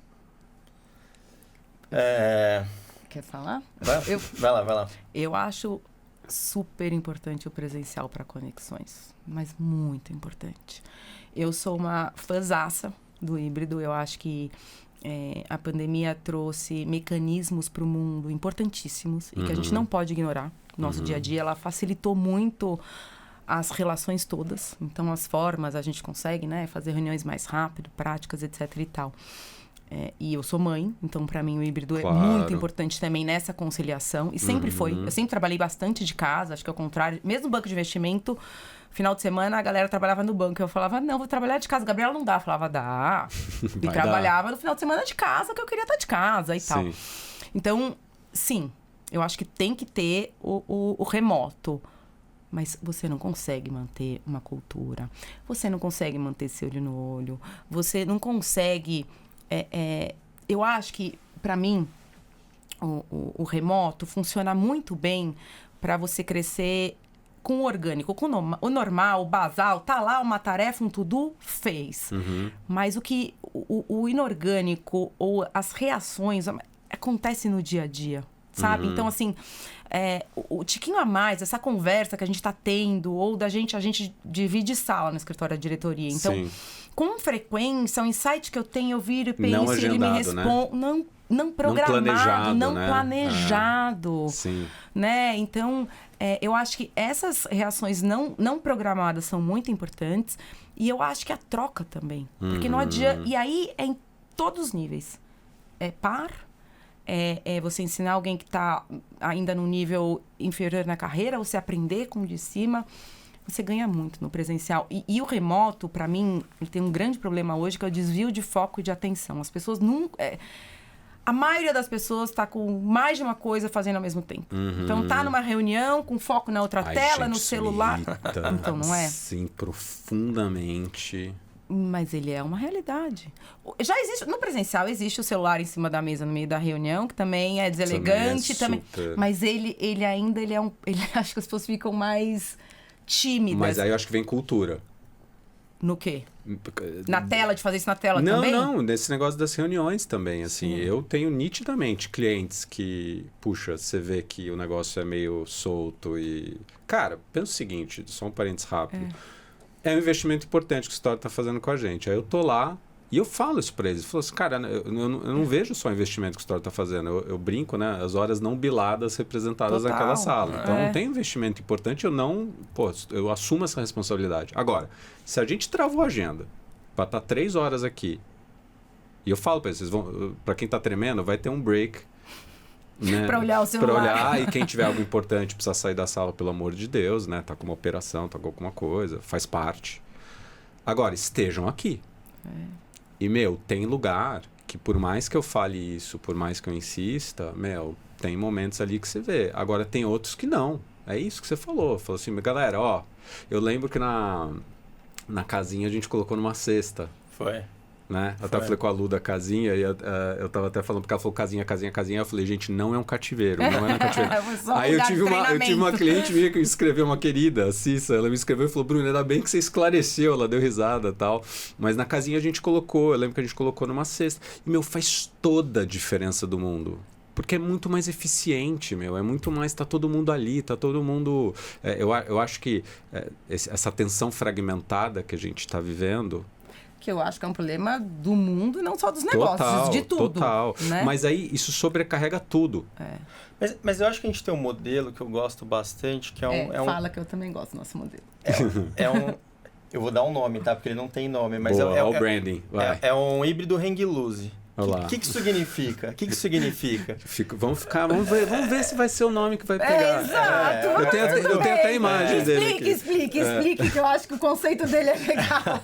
Quer falar? Vai lá. Eu acho super importante o presencial para conexões, mas muito importante. Eu sou uma fãzaça do híbrido. Eu acho que a pandemia trouxe mecanismos para o mundo importantíssimos e que a gente não pode ignorar. Nosso dia a dia, ela facilitou muito as relações todas. Então, as formas, a gente consegue, né, fazer reuniões mais rápido, práticas, etc. e tal. E eu sou mãe, então para mim o híbrido é muito importante também nessa conciliação. E sempre foi. Eu sempre trabalhei bastante de casa, acho que ao contrário. Mesmo banco de investimento, final de semana a galera trabalhava no banco. Eu falava, não, vou trabalhar de casa. Gabriela, não dá. Eu falava, dá. E trabalhava no final de semana de casa, que eu queria estar de casa e tal. Então, sim, eu acho que tem que ter o remoto. Mas você não consegue manter uma cultura. Você não consegue manter seu olho no olho. Você não consegue... eu acho que, para mim, o remoto funciona muito bem para você crescer com o orgânico, com o normal, o basal, tá lá uma tarefa, um to-do, fez. Mas o inorgânico ou as reações acontece no dia a dia, sabe? Então, assim, o tiquinho a mais, essa conversa que a gente tá tendo, ou a gente divide sala no escritório da diretoria. Então, com frequência, o insight que eu tenho, eu viro e penso, ele me responde... Né? Não programado, não planejado. Sim. Né? Então, eu acho que essas reações não programadas são muito importantes. E eu acho que a troca também. Porque não adianta... E aí, é em todos os níveis. É você ensinar alguém que está ainda num nível inferior na carreira, você aprender com o de cima... Você ganha muito no presencial. E o remoto, para mim, ele tem um grande problema hoje, que é o desvio de foco e de atenção. As pessoas nunca... A maioria das pessoas está com mais de uma coisa fazendo ao mesmo tempo. Então, tá numa reunião com foco na outra tela, no celular. Então, não é? Sim, profundamente. Mas ele é uma realidade. Já existe... No presencial, existe o celular em cima da mesa no meio da reunião, que também é deselegante. Também. Mas ele ainda... Ele acho que as pessoas ficam mais... tímidas. Mas aí eu acho que vem cultura. No quê? Na tela, de fazer isso na tela também? Não, nesse negócio das reuniões também, assim. Eu tenho nitidamente clientes que, puxa, você vê que o negócio é meio solto e... Cara, pensa o seguinte, só um parênteses rápido. É um investimento importante que o Story tá fazendo com a gente. Aí eu tô lá e eu falo isso pra eles. Eu falo assim, cara, eu não vejo só o investimento que o Story tá fazendo. Eu brinco, né? As horas não biladas representadas naquela sala. Então, tem investimento importante, eu assumo essa responsabilidade. Agora, se a gente travou a agenda pra estar 3 horas aqui, e eu falo pra eles, pra quem tá tremendo, vai ter um break, né? Pra olhar o celular. Pra olhar, e quem tiver algo importante precisa sair da sala, pelo amor de Deus, né? Tá com uma operação, tá com alguma coisa, faz parte. Agora, estejam aqui. E, tem lugar que por mais que eu fale isso, por mais que eu insista, tem momentos ali que você vê. Agora tem outros que não. É isso que você falou. Falou assim, galera, ó, eu lembro que na casinha a gente colocou numa cesta. Foi. Né? Eu até falei com a Lu da casinha e eu tava até falando, porque ela falou casinha. Eu falei, gente, não é um cativeiro, não é um cativeiro. Aí eu tive uma cliente minha que me escreveu, uma querida, a Cissa, ela me escreveu e falou, Bruno, ainda bem que você esclareceu, ela deu risada e tal. Mas na casinha a gente colocou, eu lembro que a gente colocou numa cesta. E, faz toda a diferença do mundo. Porque é muito mais eficiente, é muito mais, tá todo mundo ali, tá todo mundo... eu acho que essa tensão fragmentada que a gente está vivendo... Que eu acho que é um problema do mundo e não só dos negócios, de tudo. Total. Né? Mas aí isso sobrecarrega tudo. Mas eu acho que a gente tem um modelo que eu gosto bastante, que Fala que eu também gosto do nosso modelo. Eu vou dar um nome, tá? Porque ele não tem nome, mas é o branding. É um híbrido hang loose. O que significa? Vamos ver se vai ser o nome que vai pegar. Exato. Eu tenho até a imagem dele aqui. Explique, que eu acho que o conceito dele é legal.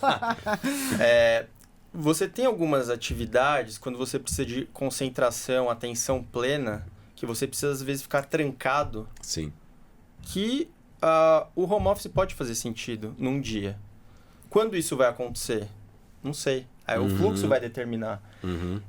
Você tem algumas atividades, quando você precisa de concentração, atenção plena, que você precisa, às vezes, ficar trancado. Sim. Que o home office pode fazer sentido num dia. Quando isso vai acontecer? Não sei. Aí o fluxo vai determinar.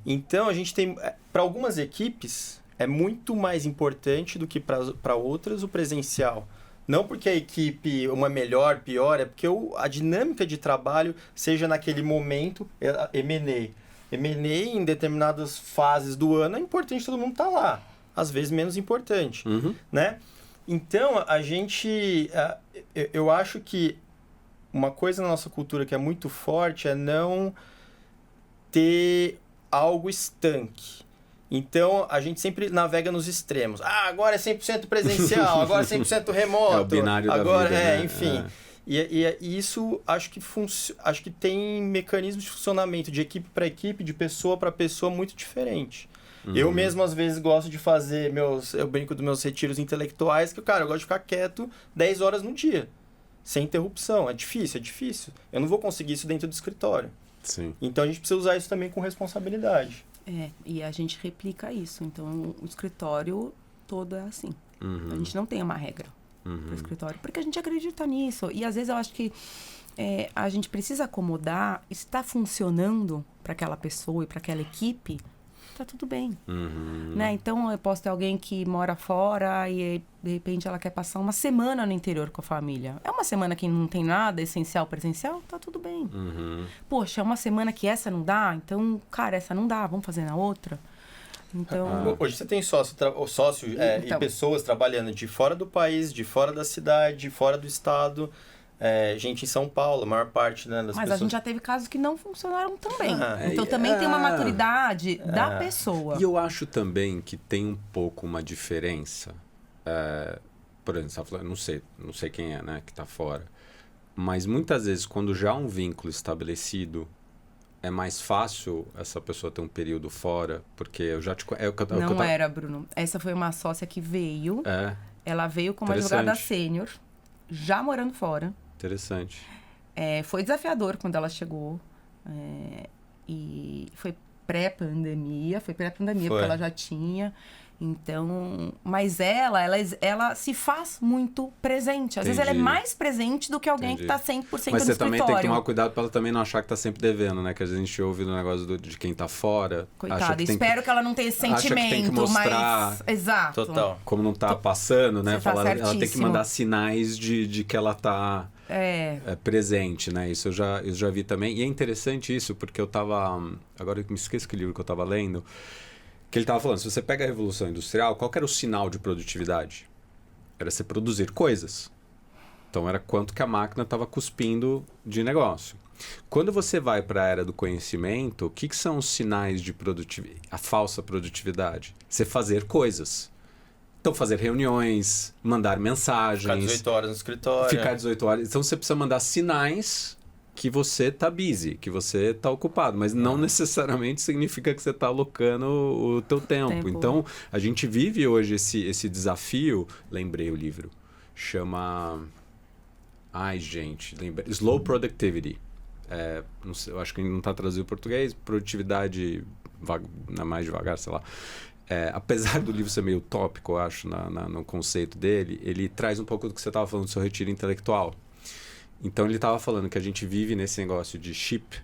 Então, a gente tem... Para algumas equipes, é muito mais importante do que para outras o presencial. Não porque a equipe, uma melhor, pior, é porque a dinâmica de trabalho, seja naquele momento, M&A em determinadas fases do ano, é importante todo mundo estar lá. Às vezes, menos importante. Né? Então, a gente... Eu acho que uma coisa na nossa cultura que é muito forte é não ter algo estanque. Então, a gente sempre navega nos extremos. Agora é 100% presencial, agora é 100% remoto. É o binário agora, da vida, né? Enfim. E isso, acho que tem mecanismos de funcionamento de equipe para equipe, de pessoa para pessoa muito diferente. Eu mesmo, às vezes, gosto de fazer eu brinco dos meus retiros intelectuais, que, cara, eu gosto de ficar quieto 10 horas no dia, sem interrupção. É difícil. Eu não vou conseguir isso dentro do escritório. Sim. Então, a gente precisa usar isso também com responsabilidade. E a gente replica isso. Então, o escritório todo é assim. A gente não tem uma regra para o escritório, porque a gente acredita nisso. E, às vezes, eu acho que a gente precisa acomodar. Está funcionando para aquela pessoa e para aquela equipe, tá tudo bem. Né? Então, eu posso ter alguém que mora fora e, de repente, ela quer passar uma semana no interior com a família. É uma semana que não tem nada essencial, presencial, tá tudo bem. Poxa, é uma semana que essa não dá, então, cara, essa não dá, vamos fazer na outra. Então... Hoje você tem sócio e pessoas trabalhando de fora do país, de fora da cidade, de fora do estado. Gente em São Paulo, a maior parte, né, das Mas pessoas... a gente já teve casos que não funcionaram também. Então também tem uma maturidade da pessoa. E eu acho também que tem um pouco uma diferença. Por exemplo, você tá falando, não sei quem é, né, que está fora. Mas muitas vezes, quando já há um vínculo estabelecido, é mais fácil essa pessoa ter um período fora, porque eu já te... Não era, Bruno. Essa foi uma sócia que veio. Ela veio como advogada sênior, já morando fora. Interessante. Foi desafiador quando ela chegou. E foi pré-pandemia, porque ela já tinha. Então, mas ela se faz muito presente. Às vezes ela é mais presente do que alguém que está 100% no escritório. Mas você também tem que tomar cuidado para ela também não achar que está sempre devendo, né? Que às vezes a gente ouve no negócio de quem está fora. Coitada, espero que ela não tenha esse sentimento, acha que tem que mostrar, mas... Exato. Total. Como não está passando, né? Ela tem que mandar sinais de que ela está presente, né? Isso eu já vi também. E é interessante isso, porque eu estava... Agora eu me esqueço que livro que eu estava lendo. Que ele estava falando, se você pega a Revolução Industrial, qual que era o sinal de produtividade? Era você produzir coisas. Então, era quanto que a máquina estava cuspindo de negócio. Quando você vai para a era do conhecimento, o que são os sinais de produtividade? A falsa produtividade? Você fazer coisas. Então, fazer reuniões, mandar mensagens. Ficar 18 horas no escritório. Ficar 18 horas. Então, você precisa mandar sinais que você está busy, que você está ocupado, mas não necessariamente significa que você está alocando o teu tempo. Então, a gente vive hoje esse desafio. Lembrei o livro. Chama... Slow Productivity. não sei, eu acho que ainda não está traduzido em português, produtividade mais devagar, sei lá. Apesar do livro ser meio utópico, eu acho, no conceito dele, ele traz um pouco do que você estava falando do seu retiro intelectual. Então ele estava falando que a gente vive nesse negócio de chip,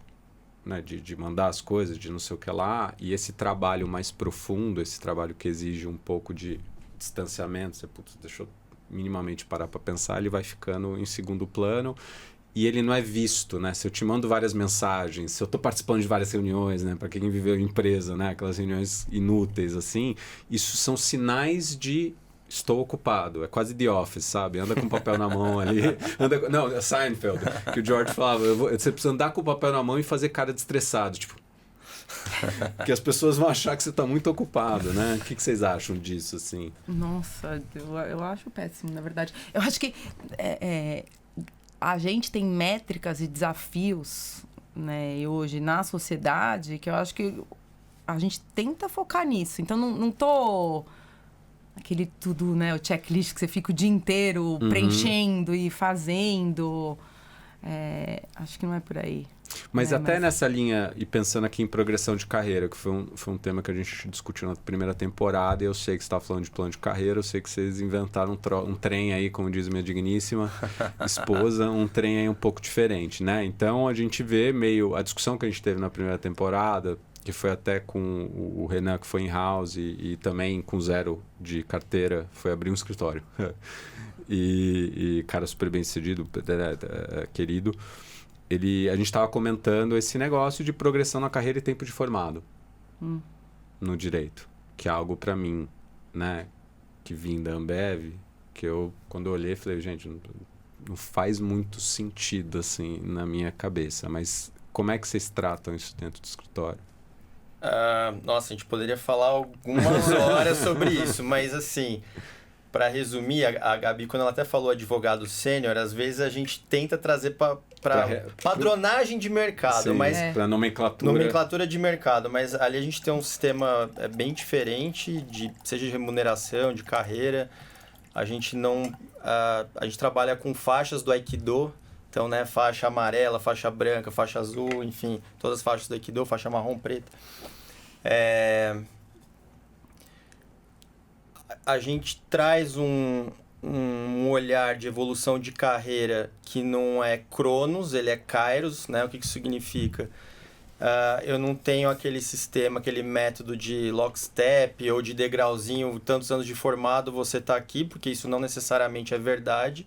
né, de mandar as coisas, de não sei o que lá, e esse trabalho mais profundo, esse trabalho que exige um pouco de distanciamento, você, putz, deixa eu minimamente parar para pensar, ele vai ficando em segundo plano e ele não é visto, né? Se eu te mando várias mensagens, se eu estou participando de várias reuniões, né? Para quem viveu em empresa, né? Aquelas reuniões inúteis, assim, isso são sinais de estou ocupado. É quase The Office, sabe? Anda com o papel na mão ali. Não, é Seinfeld, que o George falava, você precisa andar com o papel na mão e fazer cara de estressado, tipo... que as pessoas vão achar que você está muito ocupado, né? O que vocês acham disso, assim? Nossa, eu acho péssimo, na verdade. Eu acho que a gente tem métricas e desafios, né, hoje na sociedade, que eu acho que a gente tenta focar nisso. Então, não tô... Aquele tudo, né? O checklist que você fica o dia inteiro preenchendo e fazendo. Acho que não é por aí. Mas nessa linha, e pensando aqui em progressão de carreira, que foi um tema que a gente discutiu na primeira temporada, e eu sei que você está falando de plano de carreira, eu sei que vocês inventaram um trem aí, como diz minha digníssima esposa, um trem aí um pouco diferente, né? Então a gente vê meio a discussão que a gente teve na primeira temporada, que foi até com o Renan, que foi in-house, e também com zero de carteira, foi abrir um escritório. e cara super bem sucedido, querido. A gente estava comentando esse negócio de progressão na carreira e tempo de formado no direito, que é algo para mim, né, que vim da Ambev, que quando eu olhei, falei, gente, não faz muito sentido assim na minha cabeça, mas como é que vocês tratam isso dentro do escritório? Nossa, a gente poderia falar algumas horas sobre isso, mas assim... Para resumir, a Gabi, quando ela até falou advogado sênior, às vezes a gente tenta trazer para padronagem de mercado, sim, mas para nomenclatura de mercado, mas ali a gente tem um sistema bem diferente, seja de remuneração, de carreira. A gente a gente trabalha com faixas do Aikido, então, né, faixa amarela, faixa branca, faixa azul, enfim, todas as faixas do Aikido, faixa marrom, preta. A gente traz um olhar de evolução de carreira que não é Cronos, ele é Kairos, né? O que isso significa? Eu não tenho aquele sistema, aquele método de lockstep ou de degrauzinho, tantos anos de formado você está aqui, porque isso não necessariamente é verdade.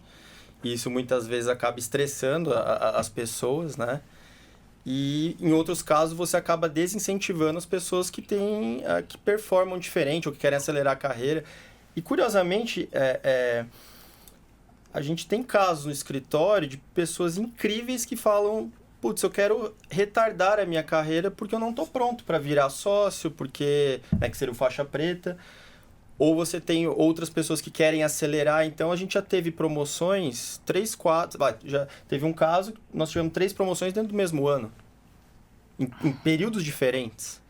E isso muitas vezes acaba estressando as pessoas, né? E em outros casos você acaba desincentivando as pessoas que performam diferente ou que querem acelerar a carreira. E curiosamente, a gente tem casos no escritório de pessoas incríveis que falam, putz, eu quero retardar a minha carreira porque eu não estou pronto para virar sócio, porque, né, que seria o faixa preta. Ou você tem outras pessoas que querem acelerar. Então, a gente já teve promoções, 3, 4... já teve um caso, nós tivemos 3 promoções dentro do mesmo ano. Em períodos diferentes.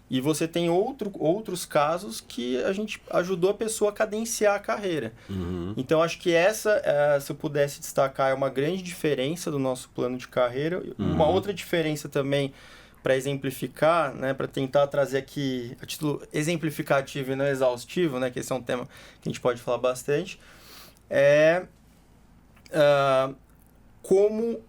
E você tem outros casos que a gente ajudou a pessoa a cadenciar a carreira. Então, acho que essa, se eu pudesse destacar, é uma grande diferença do nosso plano de carreira. Uma outra diferença também, para exemplificar, né, para tentar trazer aqui a título exemplificativo e não exaustivo, né, que esse é um tema que a gente pode falar bastante, como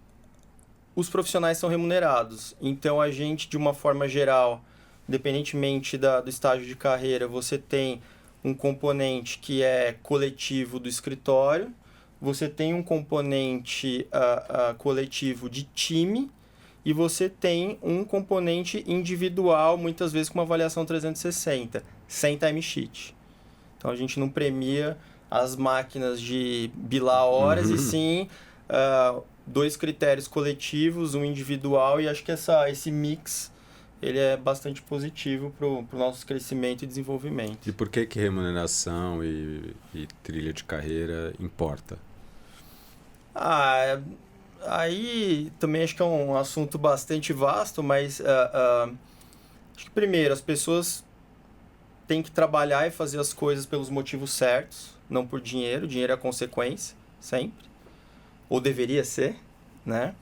os profissionais são remunerados. Então, a gente, de uma forma geral, independentemente do estágio de carreira, você tem um componente que é coletivo do escritório, você tem um componente coletivo de time, e você tem um componente individual, muitas vezes com uma avaliação 360, sem timesheet. Então, a gente não premia as máquinas de bilar horas, e sim 2 critérios coletivos, um individual, e acho que esse mix ele é bastante positivo para o nosso crescimento e desenvolvimento. E por que remuneração e trilha de carreira importa? Aí também acho que é um assunto bastante vasto, mas acho que primeiro as pessoas têm que trabalhar e fazer as coisas pelos motivos certos, não por dinheiro. Dinheiro é a consequência, sempre. Ou deveria ser, né?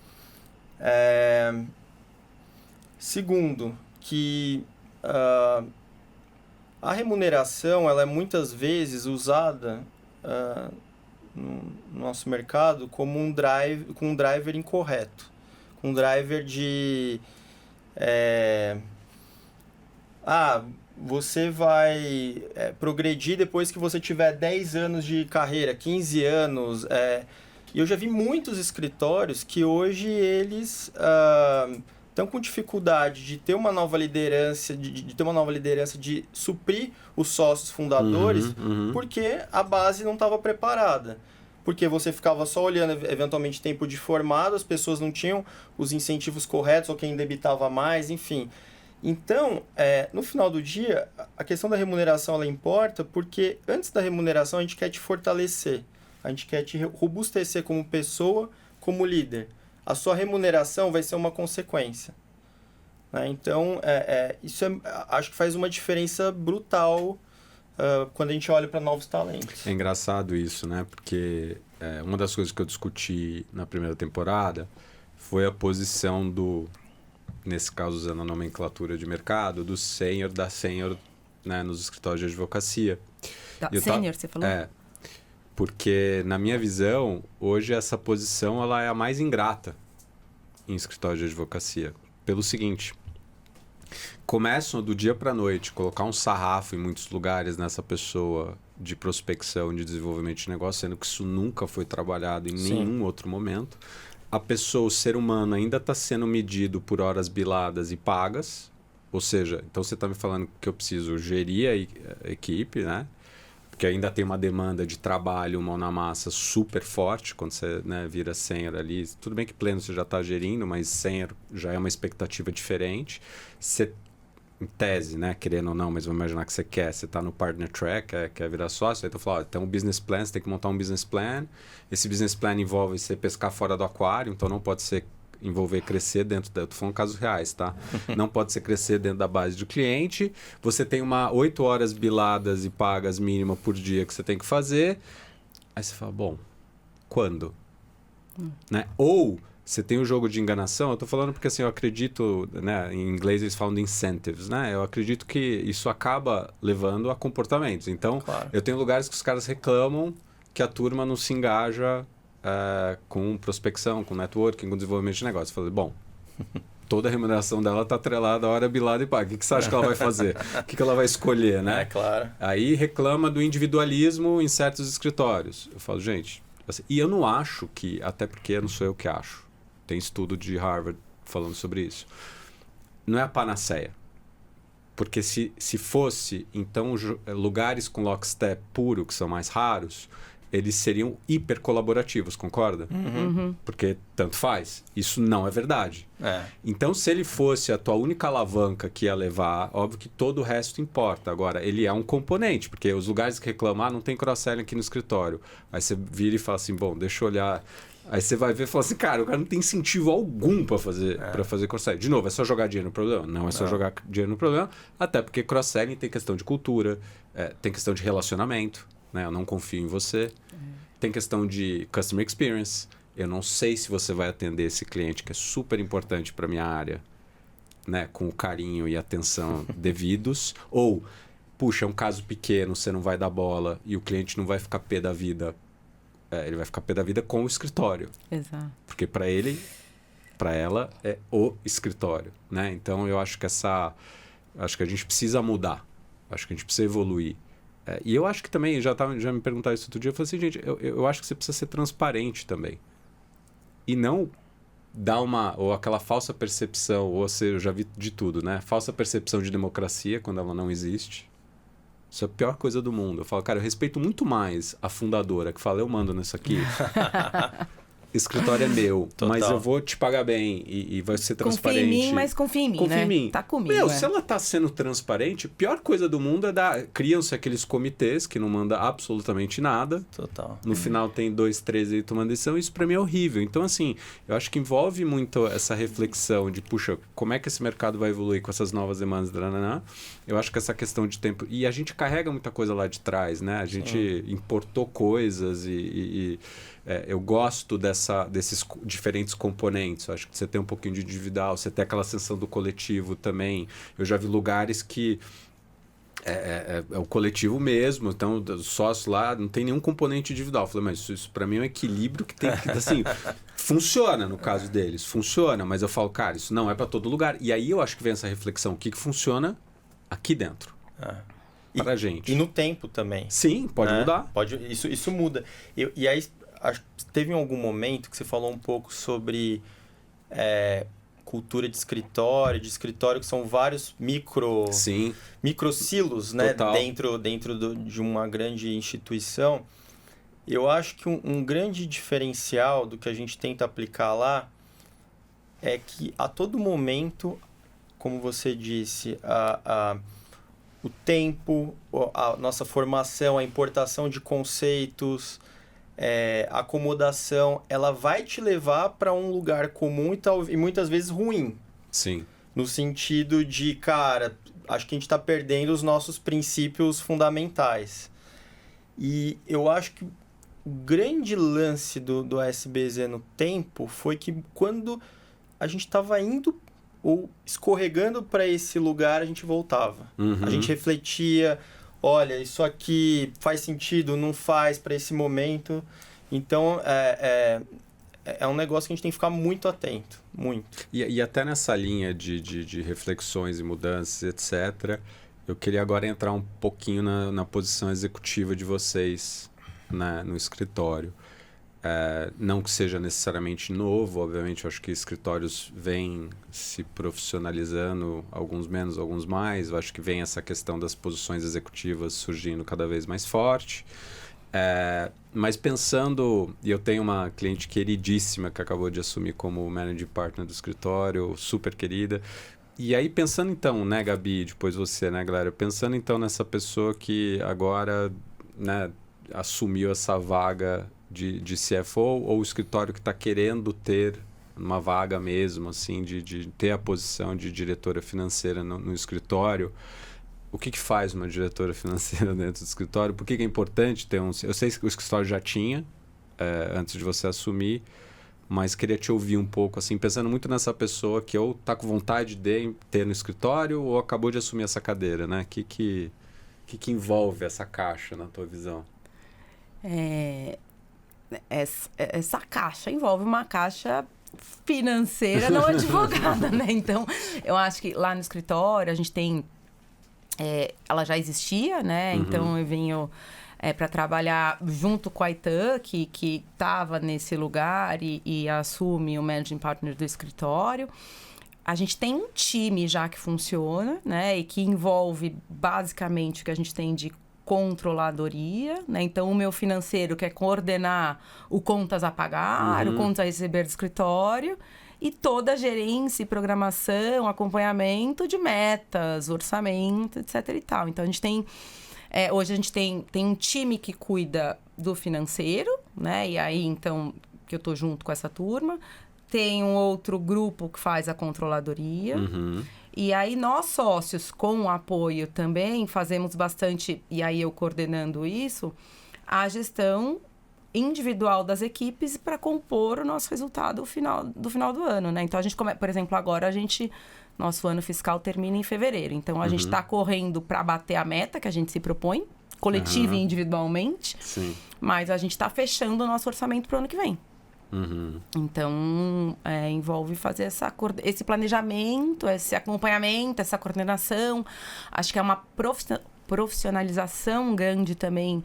Segundo, que a remuneração ela é muitas vezes usada no nosso mercado como um driver incorreto. Um driver de... você vai progredir depois que você tiver 10 anos de carreira, 15 anos. E eu já vi muitos escritórios que hoje eles estão com dificuldade de ter uma nova liderança, de suprir os sócios fundadores, porque a base não estava preparada. Porque você ficava só olhando, eventualmente, tempo de formado, as pessoas não tinham os incentivos corretos, ou quem debitava mais, enfim. Então, no final do dia, a questão da remuneração ela importa porque antes da remuneração a gente quer te fortalecer, a gente quer te robustecer como pessoa, como líder. A sua remuneração vai ser uma consequência. Né? Então, isso acho que faz uma diferença brutal quando a gente olha para novos talentos. É engraçado isso, né? Porque uma das coisas que eu discuti na primeira temporada foi a posição do... nesse caso usando a nomenclatura de mercado, do sênior, da sênior, né, nos escritórios de advocacia. Sênior, você falou? Porque na minha visão, hoje essa posição ela é a mais ingrata em escritório de advocacia. Pelo seguinte, começam do dia para a noite colocar um sarrafo em muitos lugares nessa pessoa de prospecção, de desenvolvimento de negócio, sendo que isso nunca foi trabalhado em nenhum outro momento. A pessoa, o ser humano, ainda está sendo medido por horas biladas e pagas. Ou seja, então você está me falando que eu preciso gerir a equipe, né? Porque ainda tem uma demanda de trabalho, mão na massa super forte quando você, né, vira sênior ali. Tudo bem que pleno você já está gerindo, mas sênior já é uma expectativa diferente. Você, em tese, né, querendo ou não, mas vamos imaginar que você está no partner track, quer virar sócio, aí tu fala, tem um business plan, você tem que montar um business plan. Esse business plan envolve você pescar fora do aquário, então não pode ser envolver crescer dentro da... Eu tô falando casos reais, tá? Não pode ser crescer dentro da base do cliente. Você tem 8 horas biladas e pagas mínima por dia que você tem que fazer. Aí você fala, bom, quando? Né? Ou você tem o jogo de enganação. Eu tô falando porque assim, eu acredito, né, em inglês eles falam de incentives, né? Eu acredito que isso acaba levando a comportamentos. Então, eu tenho lugares que os caras reclamam que a turma não se engaja com prospecção, com networking, com desenvolvimento de negócio. Eu falei, bom, toda a remuneração dela está atrelada à hora bilada e paga. O que você acha que ela vai fazer? O que ela vai escolher, né? Claro. Aí reclama do individualismo em certos escritórios. Eu falo, gente, assim, e eu não acho que, até porque não sou eu que acho, tem estudo de Harvard falando sobre isso, não é a panaceia. Porque se fosse, então, lugares com lockstep puro, que são mais raros, eles seriam hiper colaborativos, concorda? Porque tanto faz. Isso não é verdade. Então, se ele fosse a tua única alavanca que ia levar, óbvio que todo o resto importa. Agora, ele é um componente, porque os lugares que reclamar não tem cross-selling aqui no escritório. Aí você vira e fala assim, bom, deixa eu olhar. Aí você vai ver e fala assim, cara, o cara não tem incentivo algum para fazer cross-selling. De novo, é só jogar dinheiro no problema? Não é só jogar dinheiro no problema, até porque cross-selling tem questão de cultura, tem questão de relacionamento. Né? Eu não confio em você. Tem questão de customer experience. Eu não sei se você vai atender esse cliente que é super importante para minha área, né? Com o carinho e atenção devidos. Ou, puxa, é um caso pequeno, você não vai dar bola e o cliente não vai ficar pé da vida. Ele vai ficar pé da vida com o escritório. Exato. Porque para ela é o escritório. Né? Então eu acho que acho que a gente precisa mudar. Acho que a gente precisa evoluir. E eu acho que também, já me perguntaram isso outro dia, eu falei assim, gente, eu acho que você precisa ser transparente também. E não dar ou aquela falsa percepção, ou seja, eu já vi de tudo, né? Falsa percepção de democracia, quando ela não existe. Isso é a pior coisa do mundo. Eu falo, cara, eu respeito muito mais a fundadora que fala, eu mando nisso aqui. Escritório é meu, mas eu vou te pagar bem e vai ser transparente. Confia em mim, mas confia em mim, confia né? em mim. Tá comigo, Se ela tá sendo transparente, a pior coisa do mundo é criam-se aqueles comitês que não mandam absolutamente nada. Total. No final tem 2, 3 aí tomando decisão. Isso pra mim é horrível. Então, assim, eu acho que envolve muito essa reflexão de, puxa, como é que esse mercado vai evoluir com essas novas demandas? Eu acho que essa questão de tempo... E a gente carrega muita coisa lá de trás, né? A gente importou coisas eu gosto desses diferentes componentes. Eu acho que você tem um pouquinho de individual, você tem aquela sensação do coletivo também. Eu já vi lugares que é o coletivo mesmo, então o sócio lá não tem nenhum componente individual. Eu falei, mas isso para mim é um equilíbrio que tem que, assim, funciona no caso deles, funciona, mas eu falo, cara, isso não é para todo lugar. E aí eu acho que vem essa reflexão, o que funciona aqui dentro, pra gente. E no tempo também. Sim, pode mudar. Isso muda. E aí, acho que teve algum momento que você falou um pouco sobre cultura de escritório que são vários microsilos, né? Dentro de uma grande instituição. Eu acho que um grande diferencial do que a gente tenta aplicar lá é que a todo momento, como você disse, o tempo, a nossa formação, a importação de conceitos, a acomodação, ela vai te levar para um lugar comum e muitas vezes ruim. Sim. No sentido de, cara, acho que a gente está perdendo os nossos princípios fundamentais. E eu acho que o grande lance do SBZ no tempo foi que quando a gente estava indo ou escorregando para esse lugar, a gente voltava. A gente refletia, olha, isso aqui faz sentido, não faz para esse momento. Então, é um negócio que a gente tem que ficar muito atento, muito. E até nessa linha de reflexões e mudanças, etc., eu queria agora entrar um pouquinho na posição executiva de vocês, né, no escritório. Não que seja necessariamente novo, obviamente, eu acho que escritórios vêm se profissionalizando, alguns menos, alguns mais. Eu acho que vem essa questão das posições executivas surgindo cada vez mais forte. Mas pensando, e eu tenho uma cliente queridíssima que acabou de assumir como Managing Partner do escritório, super querida. E aí pensando então, né, Gabi, depois você, né, galera, pensando então nessa pessoa que agora, né, assumiu essa vaga de CFO, ou o escritório que está querendo ter uma vaga mesmo, assim, de ter a posição de diretora financeira no escritório. O que faz uma diretora financeira dentro do escritório? Por que é importante ter um... Eu sei que o escritório já tinha, antes de você assumir, mas queria te ouvir um pouco, assim, pensando muito nessa pessoa que ou está com vontade de ter no escritório ou acabou de assumir essa cadeira, né? O que envolve essa caixa, na tua visão? Essa caixa envolve uma caixa financeira não advogada, né? Então, eu acho que lá no escritório a gente tem... ela já existia, né? Então, eu venho para trabalhar junto com a Aitan, que estava nesse lugar e assume o Managing Partner do escritório. A gente tem um time já que funciona, né? E que envolve basicamente o que a gente tem de controladoria, né? Então, o meu financeiro quer coordenar o contas a pagar, o contas a receber do escritório e toda a gerência e programação, acompanhamento de metas, orçamento, etc. e tal. Então, a gente tem... hoje a gente tem um time que cuida do financeiro, né? E aí, então, que eu tô junto com essa turma. Tem um outro grupo que faz a controladoria. E aí, nós sócios, com o apoio também, fazemos bastante, e aí eu coordenando isso, a gestão individual das equipes para compor o nosso resultado do final do ano, né? Então, a gente por exemplo, agora nosso ano fiscal termina em fevereiro. Então, a gente está correndo para bater a meta que a gente se propõe, coletiva e individualmente. Sim. Mas a gente está fechando o nosso orçamento para o ano que vem. Então, envolve fazer esse planejamento, esse acompanhamento, essa coordenação. Acho que é uma profissionalização grande também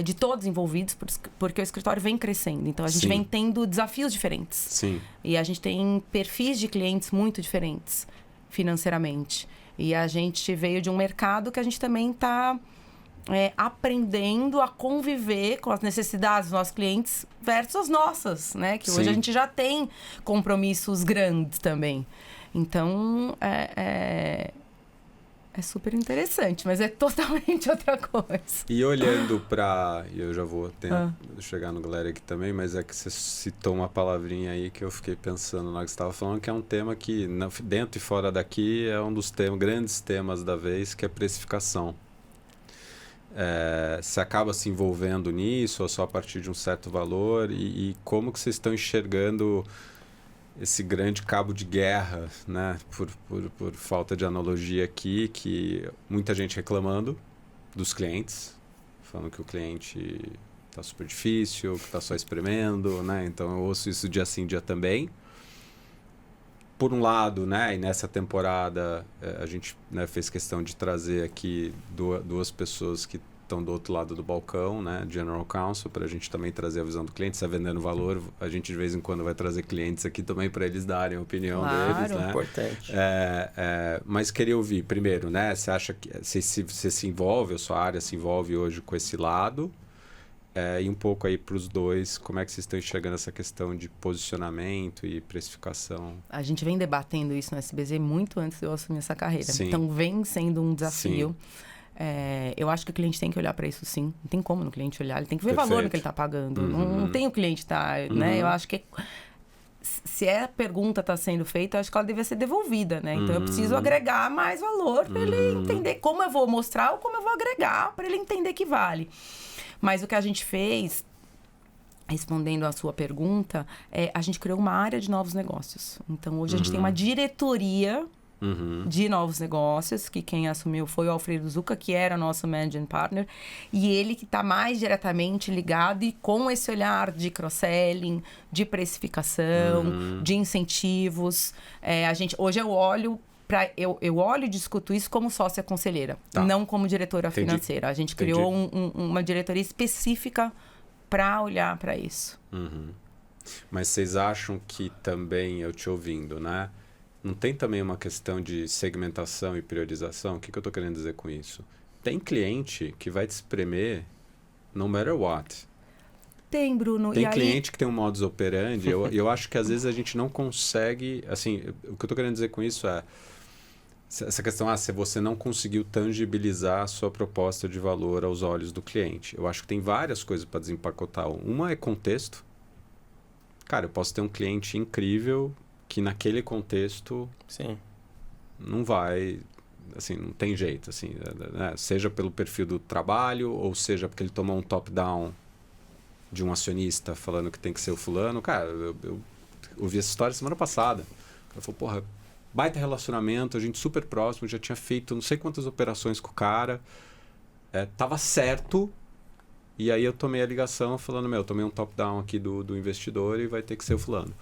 de todos envolvidos, porque o escritório vem crescendo. Então, a gente vem tendo desafios diferentes. Sim. E a gente tem perfis de clientes muito diferentes financeiramente. E a gente veio de um mercado que a gente também está... aprendendo a conviver com as necessidades dos nossos clientes versus as nossas, né? Que hoje a gente já tem compromissos grandes também. Então, é super interessante, mas é totalmente outra coisa. E olhando para... Eu já vou chegar no galera aqui também, mas é que você citou uma palavrinha aí que eu fiquei pensando na hora que você estava falando, que é um tema que, dentro e fora daqui, é um dos grandes temas da vez, que é precificação. Você acaba se envolvendo nisso ou só a partir de um certo valor? E como que vocês estão enxergando esse grande cabo de guerra, né? Por falta de analogia aqui, que muita gente reclamando dos clientes, falando que o cliente está super difícil, que está só espremendo, né? Então eu ouço isso dia sim, dia também. Por um lado, né, e nessa temporada a gente, né, fez questão de trazer aqui duas pessoas que estão do outro lado do balcão, né, General Counsel, para a gente também trazer a visão do cliente. Se está vendendo valor, a gente de vez em quando vai trazer clientes aqui também para eles darem a opinião deles. Né? Importante. Mas queria ouvir, primeiro, né, você acha que você se envolve, a sua área se envolve hoje com esse lado? E um pouco aí para os dois, como é que vocês estão enxergando essa questão de posicionamento e precificação? A gente vem debatendo isso no SBZ muito antes de eu assumir essa carreira. Sim. Então, vem sendo um desafio. Eu acho que o cliente tem que olhar para isso, sim. Não tem como no cliente olhar. Ele tem que ver valor no que ele está pagando. Não tem o cliente né? Eu acho que se a pergunta está sendo feita, eu acho que ela deve ser devolvida, né? Então, eu preciso agregar mais valor para ele entender como eu vou mostrar ou como eu vou agregar para ele entender que vale. Mas o que a gente fez, respondendo à sua pergunta, a gente criou uma área de novos negócios. Então, hoje a gente tem uma diretoria de novos negócios, que quem assumiu foi o Alfredo Zucca, que era nosso Managing Partner, e ele que está mais diretamente ligado e com esse olhar de cross-selling, de precificação, de incentivos. Hoje eu olho... Eu olho e discuto isso como sócia conselheira, não como diretora financeira. A gente criou uma diretoria específica para olhar para isso. Mas vocês acham que também, eu te ouvindo, né? Não tem também uma questão de segmentação e priorização? O que eu estou querendo dizer com isso? Tem cliente que vai te espremer no matter what. Tem, Bruno. Tem cliente que tem um modus operandi. Eu acho que às vezes a gente não consegue... Assim, o que eu estou querendo dizer com isso é... Essa questão, se você não conseguiu tangibilizar a sua proposta de valor aos olhos do cliente. Eu acho que tem várias coisas para desempacotar. Uma é contexto. Cara, eu posso ter um cliente incrível que naquele contexto não vai... Assim, não tem jeito. Assim, né? Seja pelo perfil do trabalho ou seja porque ele tomou um top-down de um acionista falando que tem que ser o fulano. Cara, eu ouvi essa história semana passada. O cara falou, porra... Baita relacionamento, a gente super próximo, já tinha feito não sei quantas operações com o cara, tava certo, e aí eu tomei a ligação falando, eu tomei um top-down aqui do investidor e vai ter que ser o fulano.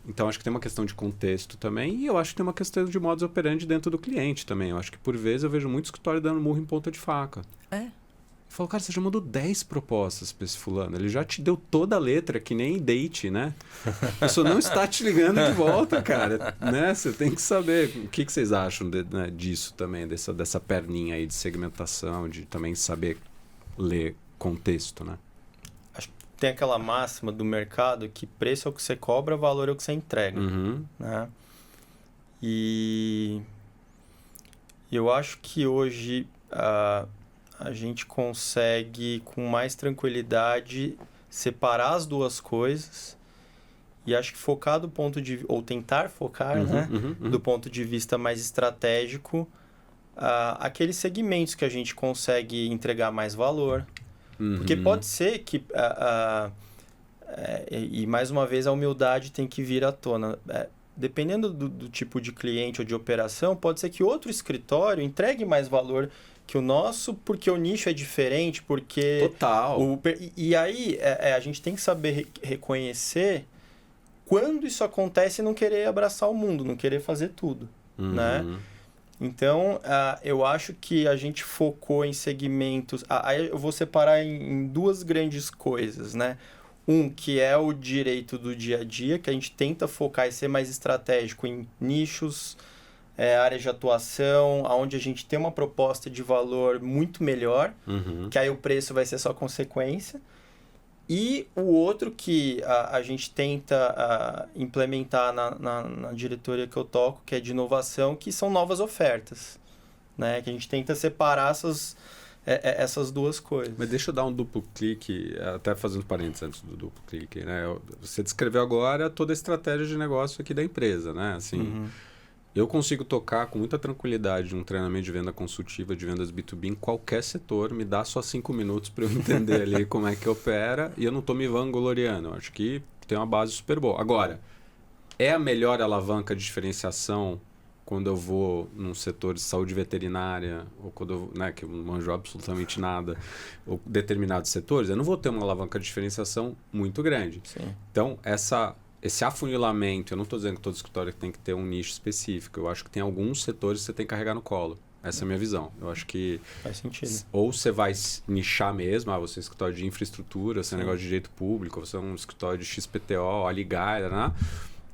Então, acho que tem uma questão de contexto também, e eu acho que tem uma questão de modus operandi dentro do cliente também. Eu acho que, por vezes, eu vejo muito escritório dando murro em ponta de faca. Eu falo, cara, você já mandou 10 propostas para esse fulano. Ele já te deu toda a letra, que nem date, né? A pessoa não está te ligando de volta, cara. Né? Você tem que saber. O que vocês acham disso também, dessa perninha aí de segmentação, de também saber ler contexto, né? Acho que tem aquela máxima do mercado que preço é o que você cobra, valor é o que você entrega. Né? E eu acho que hoje... a gente consegue, com mais tranquilidade, separar as duas coisas e acho que focar do ponto de... ou tentar focar, né? Do ponto de vista mais estratégico, aqueles segmentos que a gente consegue entregar mais valor. Porque pode ser que... e, mais uma vez, a humildade tem que vir à tona. Dependendo do tipo de cliente ou de operação, pode ser que outro escritório entregue mais valor que o nosso, porque o nicho é diferente, porque... Total. E aí, a gente tem que saber reconhecer quando isso acontece e não querer abraçar o mundo, não querer fazer tudo, né? Então, eu acho que a gente focou em segmentos... Aí eu vou separar em duas grandes coisas, né? Um, que é o direito do dia a dia, que a gente tenta focar e ser mais estratégico em nichos... áreas de atuação, onde a gente tem uma proposta de valor muito melhor, que aí o preço vai ser só consequência. E o outro que a gente tenta implementar na diretoria que eu toco, que é de inovação, que são novas ofertas. Né? Que a gente tenta separar essas duas coisas. Mas deixa eu dar um duplo clique, até fazendo parênteses antes do duplo clique. Né? Você descreveu agora toda a estratégia de negócio aqui da empresa, né? Assim... Eu consigo tocar com muita tranquilidade um treinamento de venda consultiva, de vendas B2B em qualquer setor. Me dá só 5 minutos para eu entender ali como é que opera e eu não estou me vangloriando. Eu acho que tem uma base super boa. Agora, é a melhor alavanca de diferenciação quando eu vou num setor de saúde veterinária ou quando eu, né, que eu não manjo absolutamente nada, ou determinados setores, eu não vou ter uma alavanca de diferenciação muito grande. Sim. Então, esse afunilamento, eu não estou dizendo que todo escritório tem que ter um nicho específico. Eu acho que tem alguns setores que você tem que carregar no colo. Essa é a minha visão. Eu acho que... Faz sentido. Ou você vai nichar mesmo, você é um escritório de infraestrutura, você é um negócio de direito público, você é um escritório de XPTO, Aligar, né?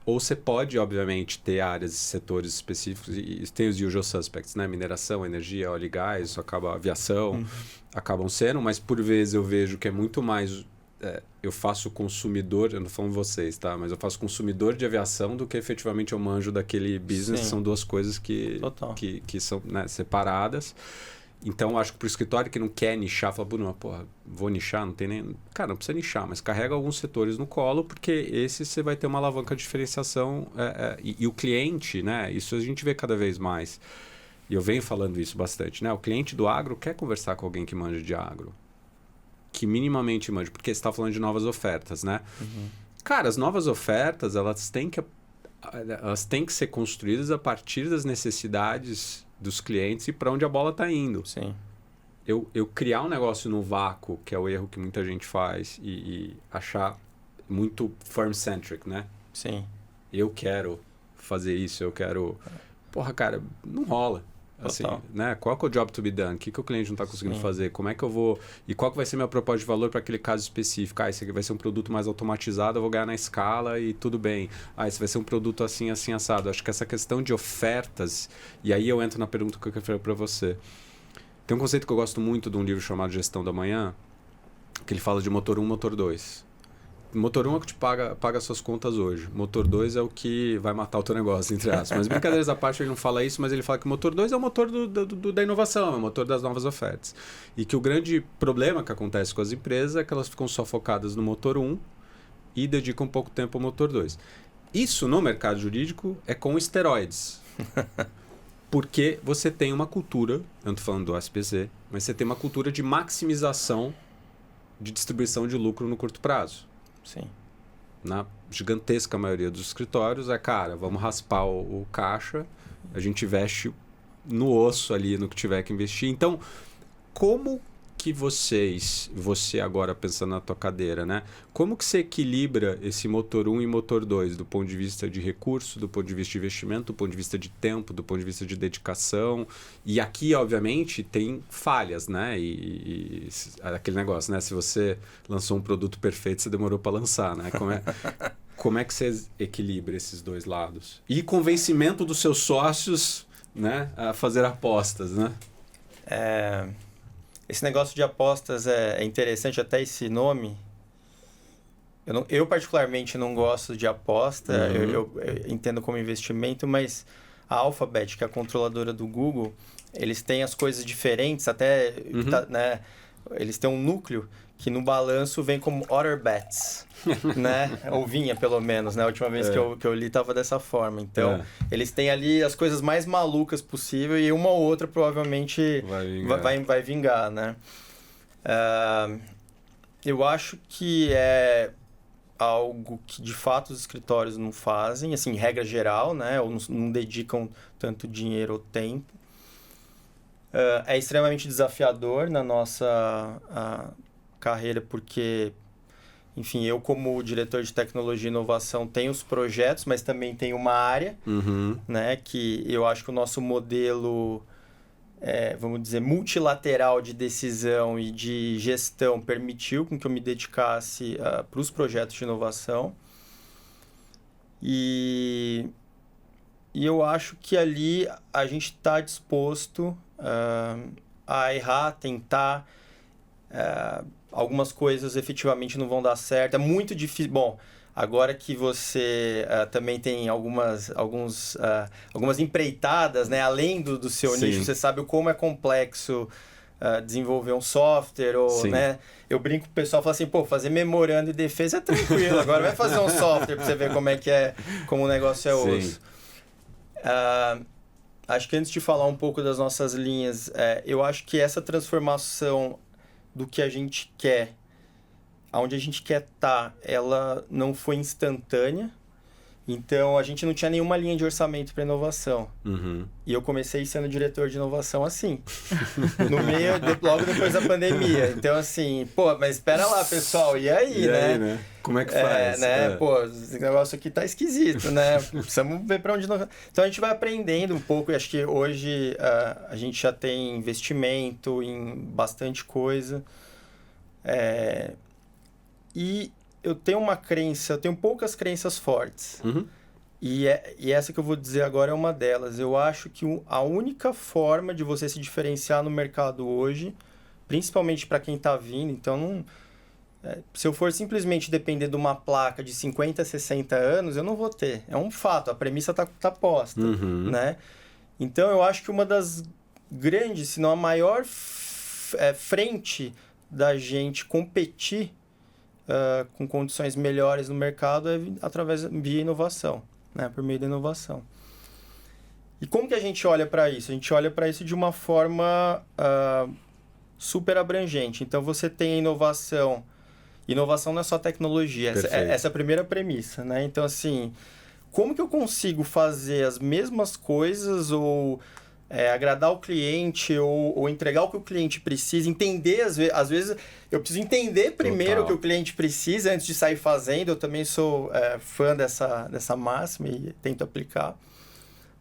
Ou você pode, obviamente, ter áreas e setores específicos, e tem os usual suspects, né? Mineração, energia, óleo e gás, isso acaba, aviação, acabam sendo, mas por vezes eu vejo que é muito mais... eu faço consumidor, eu não falo vocês, tá? Mas eu faço consumidor de aviação do que efetivamente eu manjo daquele business. Sim. São duas coisas que são, né, separadas. Então, acho que para o escritório que não quer nichar, fala, Bruno, porra, vou nichar, não tem nem... Cara, não precisa nichar, mas carrega alguns setores no colo, porque esse você vai ter uma alavanca de diferenciação. E o cliente, né? Isso a gente vê cada vez mais. E eu venho falando isso bastante, né? O cliente do agro quer conversar com alguém que manja de agro. Que minimamente manja, porque você está falando de novas ofertas, né? Cara, as novas ofertas, elas têm que ser construídas a partir das necessidades dos clientes e para onde a bola está indo. Sim. Eu criar um negócio no vácuo, que é o erro que muita gente faz, e achar muito firm-centric, né? Sim. Eu quero fazer isso, eu quero... Porra, cara, não rola. Assim, né? Qual que é o job to be done? O que o cliente não está conseguindo fazer? Como é que eu vou... E qual que vai ser minha proposta de valor para aquele caso específico? Esse aqui vai ser um produto mais automatizado, eu vou ganhar na escala e tudo bem. Esse vai ser um produto assim, assim, assado. Acho que essa questão de ofertas... E aí eu entro na pergunta que eu quero fazer para você. Tem um conceito que eu gosto muito de um livro chamado Gestão da Manhã, que ele fala de motor 1, motor 2. Motor 1 é o que te paga suas contas hoje. Motor 2 é o que vai matar o teu negócio, entre aspas. Mas brincadeiras à parte, ele não fala isso, mas ele fala que o motor 2 é o motor da inovação, é o motor das novas ofertas. E que o grande problema que acontece com as empresas é que elas ficam só focadas no motor 1 e dedicam pouco tempo ao motor 2. Isso no mercado jurídico é com esteroides. Porque você tem uma cultura, eu não estou falando do SPC, mas você tem uma cultura de maximização de distribuição de lucro no curto prazo. Sim. Na gigantesca maioria dos escritórios cara, vamos raspar o caixa, a gente investe no osso ali, no que tiver que investir. Então, como que você agora pensando na tua cadeira, né? Como que você equilibra esse motor 1 e motor 2 do ponto de vista de recurso, do ponto de vista de investimento, do ponto de vista de tempo, do ponto de vista de dedicação? E aqui, obviamente, tem falhas, né? E aquele negócio, né? Se você lançou um produto perfeito, você demorou para lançar, né? Como é que você equilibra esses dois lados? E convencimento dos seus sócios, né? A fazer apostas, né? Esse negócio de apostas é interessante, até esse nome. Eu particularmente não gosto de aposta, eu entendo como investimento, mas a Alphabet, que é a controladora do Google, eles têm as coisas diferentes, até né, eles têm um núcleo que no balanço vem como Other Bets, né? Ou vinha, pelo menos, né? A última vez que eu li estava dessa forma. Então, eles têm ali as coisas mais malucas possível e uma ou outra provavelmente vai vingar, né? Eu acho que é algo que, de fato, os escritórios não fazem, assim, regra geral, né? Ou não dedicam tanto dinheiro ou tempo. É extremamente desafiador na nossa... carreira, porque, enfim, eu como diretor de tecnologia e inovação tenho os projetos, mas também tenho uma área, né, que eu acho que o nosso modelo, vamos dizer, multilateral de decisão e de gestão permitiu com que eu me dedicasse para os projetos de inovação. E eu acho que ali a gente está disposto a errar, tentar... algumas coisas efetivamente não vão dar certo. É muito difícil. Bom, agora que você também tem algumas empreitadas, né? Além do seu nicho, você sabe como é complexo desenvolver um software. Ou, né? Eu brinco com o pessoal, falo assim, fazer memorando e defesa é tranquilo. Agora vai fazer um software para você ver como o negócio é osso. Acho que antes de falar um pouco das nossas linhas, eu acho que essa transformação do que a gente quer, aonde a gente quer estar, ela não foi instantânea. Então, a gente não tinha nenhuma linha de orçamento para inovação. E eu comecei sendo diretor de inovação assim. Logo depois da pandemia. Então, assim, mas espera lá, pessoal, e aí, né? Como é que faz? Pô, esse negócio aqui tá esquisito, né? Precisamos ver para onde nós... Então, a gente vai aprendendo um pouco. E acho que hoje a gente já tem investimento em bastante coisa. E eu tenho poucas crenças fortes. E essa que eu vou dizer agora é uma delas. Eu acho que a única forma de você se diferenciar no mercado hoje, principalmente para quem está vindo, então se eu for simplesmente depender de uma placa de 50, 60 anos, eu não vou ter. É um fato, a premissa tá posta, né? Então, eu acho que uma das grandes, se não a maior frente da gente competir com condições melhores no mercado via inovação, né? Por meio da inovação. E como que a gente olha para isso? A gente olha para isso de uma forma super abrangente. Então, você tem a inovação. Inovação não é só tecnologia. Essa é a primeira premissa, né? Então, assim, como que eu consigo fazer as mesmas coisas ou agradar o cliente ou entregar o que o cliente precisa, entender, às vezes eu preciso entender primeiro o que o cliente precisa antes de sair fazendo. Eu também sou fã dessa máxima e tento aplicar.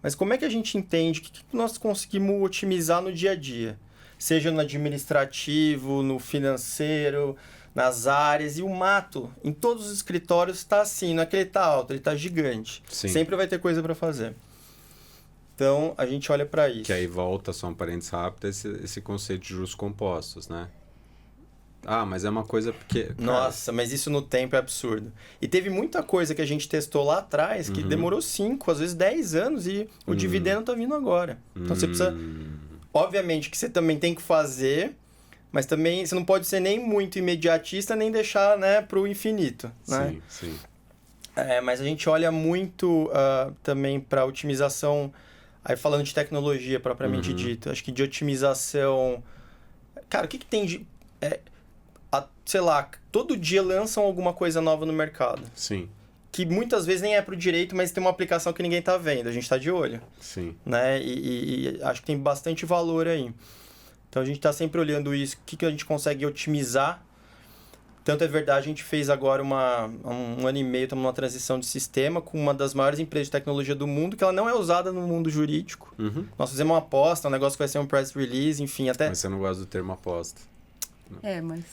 Mas como é que a gente entende o que nós conseguimos otimizar no dia a dia? Seja no administrativo, no financeiro, nas áreas, e o mato em todos os escritórios está assim, não é que ele está alto, ele está gigante. Sim. Sempre vai ter coisa para fazer. Então, a gente olha para isso. Que aí volta, só um parênteses rápido, esse conceito de juros compostos, né? Mas é uma coisa porque... Nossa, mas isso no tempo é absurdo. E teve muita coisa que a gente testou lá atrás que demorou 5, às vezes 10 anos e o dividendo tá vindo agora. Então, você precisa... Obviamente que você também tem que fazer, mas também você não pode ser nem muito imediatista, nem deixar, né, pro infinito, né? Sim. Mas a gente olha muito também para otimização... Aí falando de tecnologia propriamente dita, acho que de otimização... Cara, o que tem de... sei lá, todo dia lançam alguma coisa nova no mercado. Sim. Que muitas vezes nem é pro direito, mas tem uma aplicação que ninguém tá vendo. A gente tá de olho. Sim. Né? E acho que tem bastante valor aí. Então a gente tá sempre olhando isso. O que a gente consegue otimizar. Tanto é verdade, a gente fez agora um ano e meio, estamos numa transição de sistema com uma das maiores empresas de tecnologia do mundo, que ela não é usada no mundo jurídico. Nós fizemos uma aposta, um negócio que vai ser um press release, enfim, até... Mas você não gosta do termo aposta. Mas...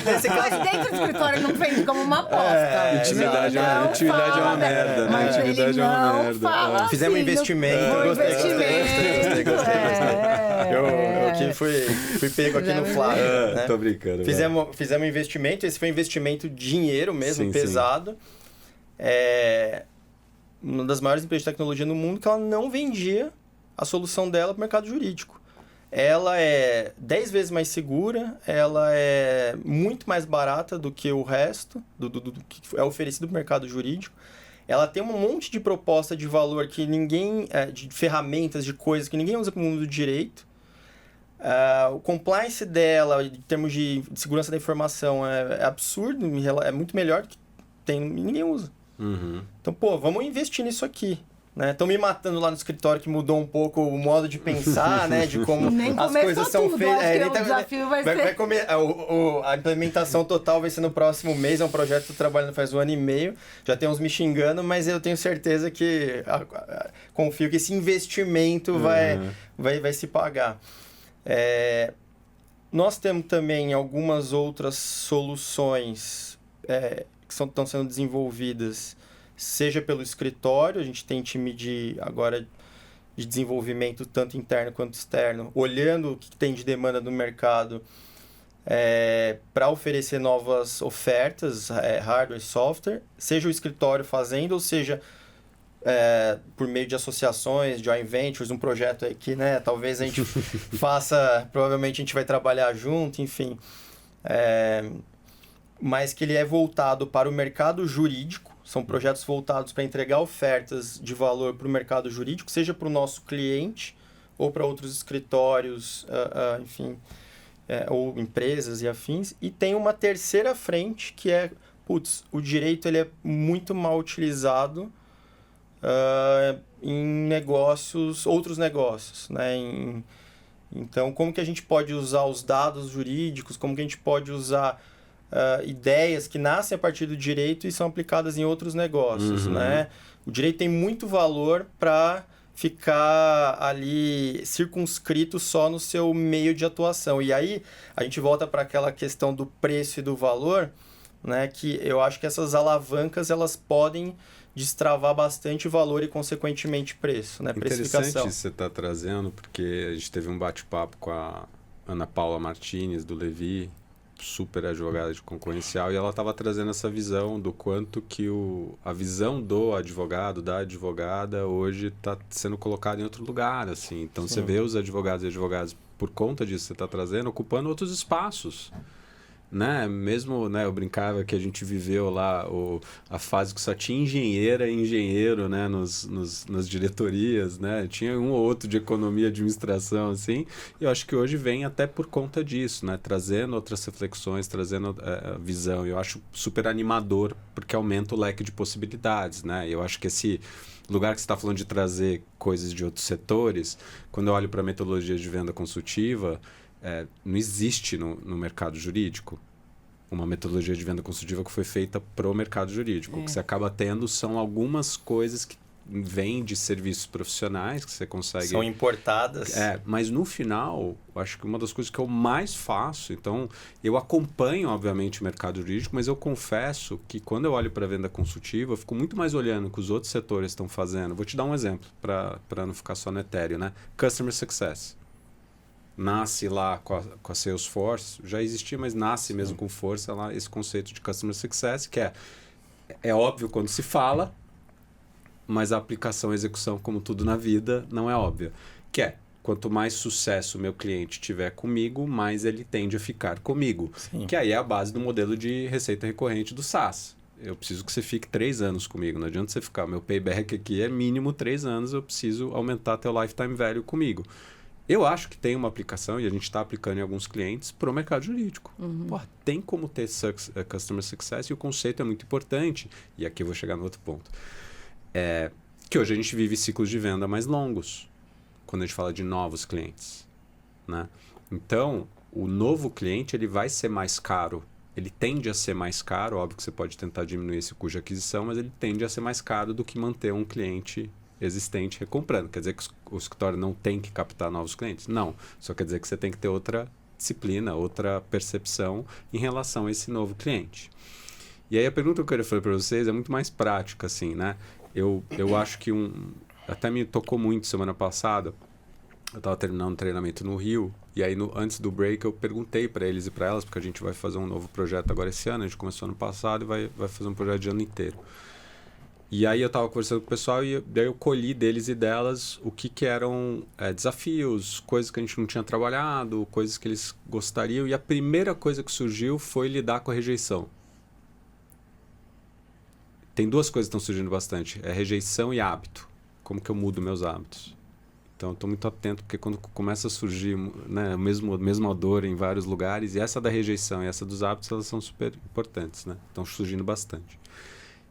nesse caso... Mas dentro do escritório não vende como uma aposta. Intimidade é uma merda, né? Mas Intimidade é uma não merda. fala Fizemos um investimento. Gostei. Eu aqui fui pego aqui no Flávio. Né? Tô brincando. Fizemos um investimento. Esse foi um investimento de dinheiro mesmo, pesado. Uma das maiores empresas de tecnologia no mundo que ela não vendia a solução dela para o mercado jurídico. Ela é 10 vezes mais segura, ela é muito mais barata do que o resto, do que é oferecido para o mercado jurídico. Ela tem um monte de proposta de valor que ninguém... de ferramentas, de coisas que ninguém usa para o mundo do direito. O compliance dela, em termos de segurança da informação, é absurdo, é muito melhor do que ninguém usa. Então, vamos investir nisso aqui. Estão me matando lá no escritório, que mudou um pouco o modo de pensar, né? De como as coisas são feitas. O desafio vai ser... A implementação total vai ser no próximo mês. É um projeto que eu tô trabalhando faz 1 ano e meio. Já tem uns me xingando, mas eu tenho certeza que... confio que esse investimento vai se pagar. Nós temos também algumas outras soluções que estão sendo desenvolvidas, seja pelo escritório. A gente tem time de desenvolvimento tanto interno quanto externo, olhando o que tem de demanda no mercado para oferecer novas ofertas, hardware e software, seja o escritório fazendo, ou seja por meio de associações, joint ventures, um projeto aí que, né, talvez a gente faça, provavelmente a gente vai trabalhar junto, enfim. Mas que ele é voltado para o mercado jurídico, são projetos voltados para entregar ofertas de valor para o mercado jurídico, seja para o nosso cliente ou para outros escritórios, enfim, ou empresas e afins. E tem uma terceira frente que é, o direito ele é muito mal utilizado em negócios, outros negócios, né? Então, como que a gente pode usar os dados jurídicos, como que a gente pode usar ideias que nascem a partir do direito e são aplicadas em outros negócios, né? O direito tem muito valor para ficar ali circunscrito só no seu meio de atuação. E aí, a gente volta para aquela questão do preço e do valor, né? Que eu acho que essas alavancas, elas podem destravar bastante valor e, consequentemente, preço, né? Precificação. Interessante isso que você está trazendo, porque a gente teve um bate-papo com a Ana Paula Martins, do Levi, super advogada de concorrencial, e ela estava trazendo essa visão do quanto que a visão do advogado, da advogada, hoje está sendo colocada em outro lugar, assim. Então, Sim. Você vê os advogados e advogadas, por conta disso que você está trazendo, ocupando outros espaços. Né? Mesmo, né, eu brincava que a gente viveu lá a fase que só tinha engenheira e engenheiro, né, nas diretorias, né? Tinha um ou outro de economia e administração, assim, e eu acho que hoje vem até por conta disso, né? Trazendo outras reflexões, trazendo visão. Eu acho super animador, porque aumenta o leque de possibilidades, né? Eu acho que esse lugar que você está falando de trazer coisas de outros setores, quando eu olho para a metodologia de venda consultiva, não existe no mercado jurídico uma metodologia de venda consultiva que foi feita para o mercado jurídico. O que você acaba tendo são algumas coisas que vêm de serviços profissionais que você consegue... São importadas. Mas no final, eu acho que uma das coisas que eu mais faço, então, eu acompanho, obviamente, o mercado jurídico, mas eu confesso que quando eu olho para a venda consultiva, eu fico muito mais olhando o que os outros setores estão fazendo. Vou te dar um exemplo, para não ficar só no etéreo, né? Customer Success. Nasce lá com a Salesforce, já existia, mas nasce mesmo com força lá esse conceito de Customer Success, que é óbvio quando se fala, mas a aplicação e execução, como tudo na vida, não é óbvia. Que quanto mais sucesso o meu cliente tiver comigo, mais ele tende a ficar comigo. Sim. Que aí é a base do modelo de receita recorrente do SaaS. Eu preciso que você fique 3 anos comigo, não adianta você ficar. Meu payback aqui é mínimo 3 anos, eu preciso aumentar teu lifetime value comigo. Eu acho que tem uma aplicação, e a gente está aplicando em alguns clientes, para o mercado jurídico. Tem como ter Customer Success, e o conceito é muito importante. E aqui eu vou chegar no outro ponto. Que hoje a gente vive ciclos de venda mais longos, quando a gente fala de novos clientes. Né? Então, o novo cliente ele vai ser mais caro. Ele tende a ser mais caro, óbvio que você pode tentar diminuir esse custo de aquisição, mas ele tende a ser mais caro do que manter um cliente existente recomprando. Quer dizer que o escritório não tem que captar novos clientes? Não. Só quer dizer que você tem que ter outra disciplina, outra percepção em relação a esse novo cliente. E aí a pergunta que eu queria fazer para vocês é muito mais prática, assim, né? Eu acho que até me tocou muito semana passada. Eu estava terminando um treinamento no Rio, e aí antes do break eu perguntei para eles e para elas, porque a gente vai fazer um novo projeto agora esse ano, a gente começou ano passado e vai fazer um projeto de ano inteiro. E aí eu estava conversando com o pessoal e daí eu colhi deles e delas o que eram desafios, coisas que a gente não tinha trabalhado, coisas que eles gostariam. E a primeira coisa que surgiu foi lidar com a rejeição. Tem 2 coisas que estão surgindo bastante. Rejeição e hábito. Como que eu mudo meus hábitos? Então eu estou muito atento, porque quando começa a surgir, né, a mesma dor em vários lugares, e essa da rejeição e essa dos hábitos, elas são super importantes, né? Estão surgindo bastante.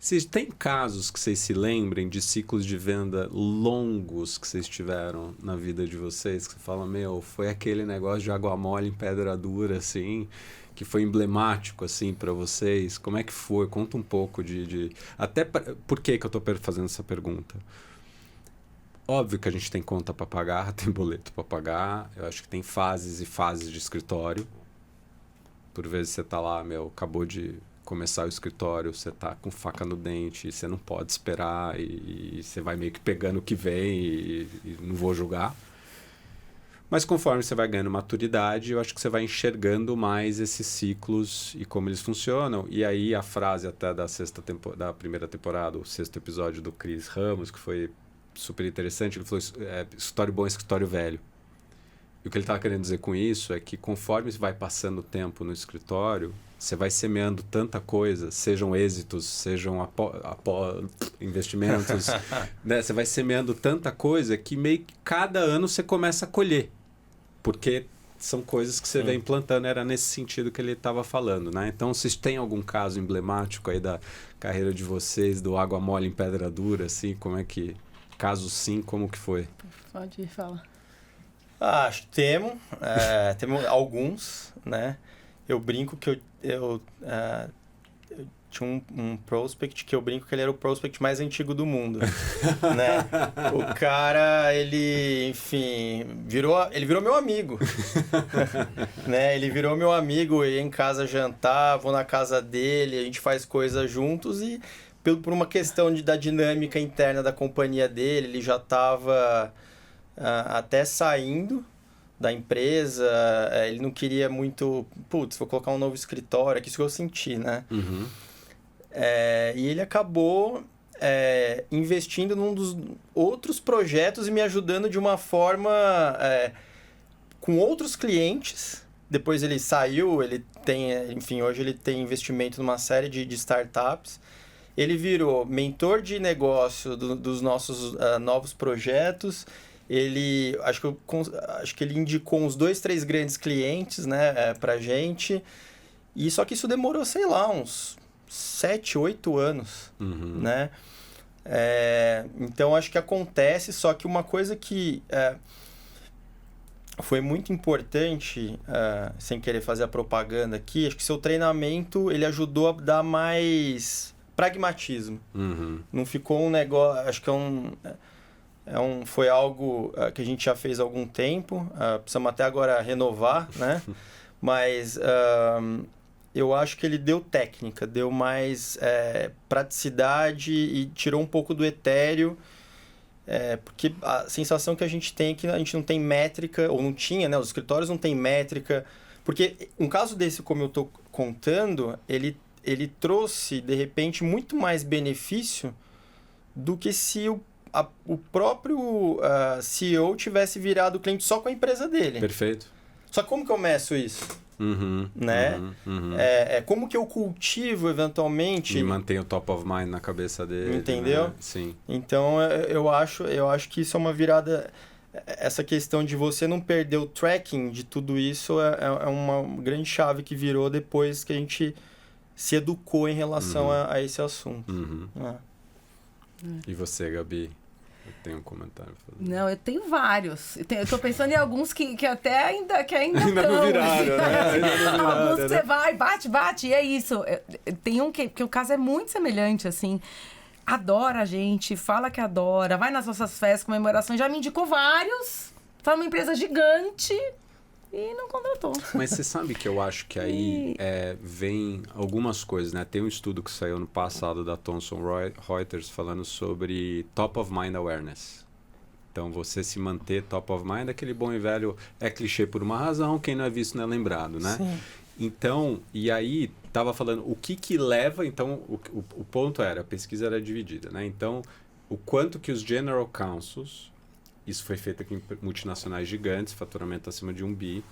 Se tem casos que vocês se lembrem de ciclos de venda longos que vocês tiveram na vida de vocês, que você fala, foi aquele negócio de água mole em pedra dura, assim, que foi emblemático, assim, para vocês? Como é que foi? Conta um pouco por que eu estou fazendo essa pergunta? Óbvio que a gente tem conta para pagar, tem boleto para pagar, eu acho que tem fases e fases de escritório. Por vezes você está lá, acabou de começar o escritório, você tá com faca no dente, você não pode esperar e você vai meio que pegando o que vem e não vou julgar. Mas conforme você vai ganhando maturidade, eu acho que você vai enxergando mais esses ciclos e como eles funcionam. E aí a frase até da primeira temporada, o 6º episódio do Chris Ramos, que foi super interessante, ele falou, escritório bom é escritório velho. E o que ele estava querendo dizer com isso é que conforme vai passando o tempo no escritório, Você vai semeando tanta coisa, sejam êxitos, sejam investimentos, né? Você vai semeando tanta coisa que meio que cada ano você começa a colher. Porque são coisas que você vem plantando, era nesse sentido que ele estava falando, né? Então, vocês têm algum caso emblemático aí da carreira de vocês, do água mole em pedra dura, assim, como é que... Caso sim, como que foi? Pode falar. Acho que temos alguns, né? Eu brinco que eu tinha um prospect que eu brinco que ele era o prospect mais antigo do mundo, né? O cara, ele virou meu amigo, né? Ele virou meu amigo, eu ia em casa jantar, vou na casa dele, a gente faz coisas juntos e por uma questão da dinâmica interna da companhia dele, ele já estava até saindo da empresa, ele não queria muito, vou colocar um novo escritório, é isso que eu senti, né? Uhum. E ele acabou investindo num dos outros projetos e me ajudando de uma forma com outros clientes. Depois ele saiu, ele tem, enfim, hoje ele tem investimento numa série de startups. Ele virou mentor de negócio dos nossos novos projetos. Ele, acho que ele indicou uns 2, 3 grandes clientes, né, pra gente. E só que isso demorou, sei lá, uns 7, 8 anos, né? Então, acho que acontece, só que uma coisa que foi muito importante, sem querer fazer a propaganda aqui, acho que seu treinamento, ele ajudou a dar mais pragmatismo. Não ficou um negócio... Acho que foi algo que a gente já fez há algum tempo. Precisamos até agora renovar, né? Mas eu acho que ele deu técnica, deu mais praticidade e tirou um pouco do etéreo. Porque a sensação que a gente tem é que a gente não tem métrica, ou não tinha, né? Os escritórios não têm métrica. Porque um caso desse, como eu estou contando, ele trouxe, de repente, muito mais benefício do que se o próprio CEO tivesse virado cliente só com a empresa dele. Perfeito. Só como que eu meço isso? Né? Como que eu cultivo, eventualmente... E mantenho o top of mind na cabeça dele. Entendeu? Né? Sim. Então, eu acho que isso é uma virada... Essa questão de você não perder o tracking de tudo isso é uma grande chave que virou depois que a gente se educou em relação a esse assunto. E você, Gabi? Eu tenho um comentário pra fazer. Não, eu tenho vários. Eu tô pensando em alguns que até ainda Ainda não viraram, né? Alguns que você vai, bate, e é isso. Tem um que o caso é muito semelhante, assim. Adora a gente, fala que adora, vai nas nossas festas, comemorações, já me indicou vários. Tá numa empresa gigante e não contratou. Mas você sabe que eu acho que aí vem algumas coisas, né? Tem um estudo que saiu no passado da Thomson Reuters falando sobre top of mind awareness. Então, você se manter top of mind, aquele bom e velho é clichê por uma razão, quem não é visto não é lembrado, né? Sim. Então, e aí estava falando o que leva, então o ponto era, a pesquisa era dividida, né? Então, o quanto que os general counsels, isso foi feito aqui em multinacionais gigantes, faturamento acima de 1 bi,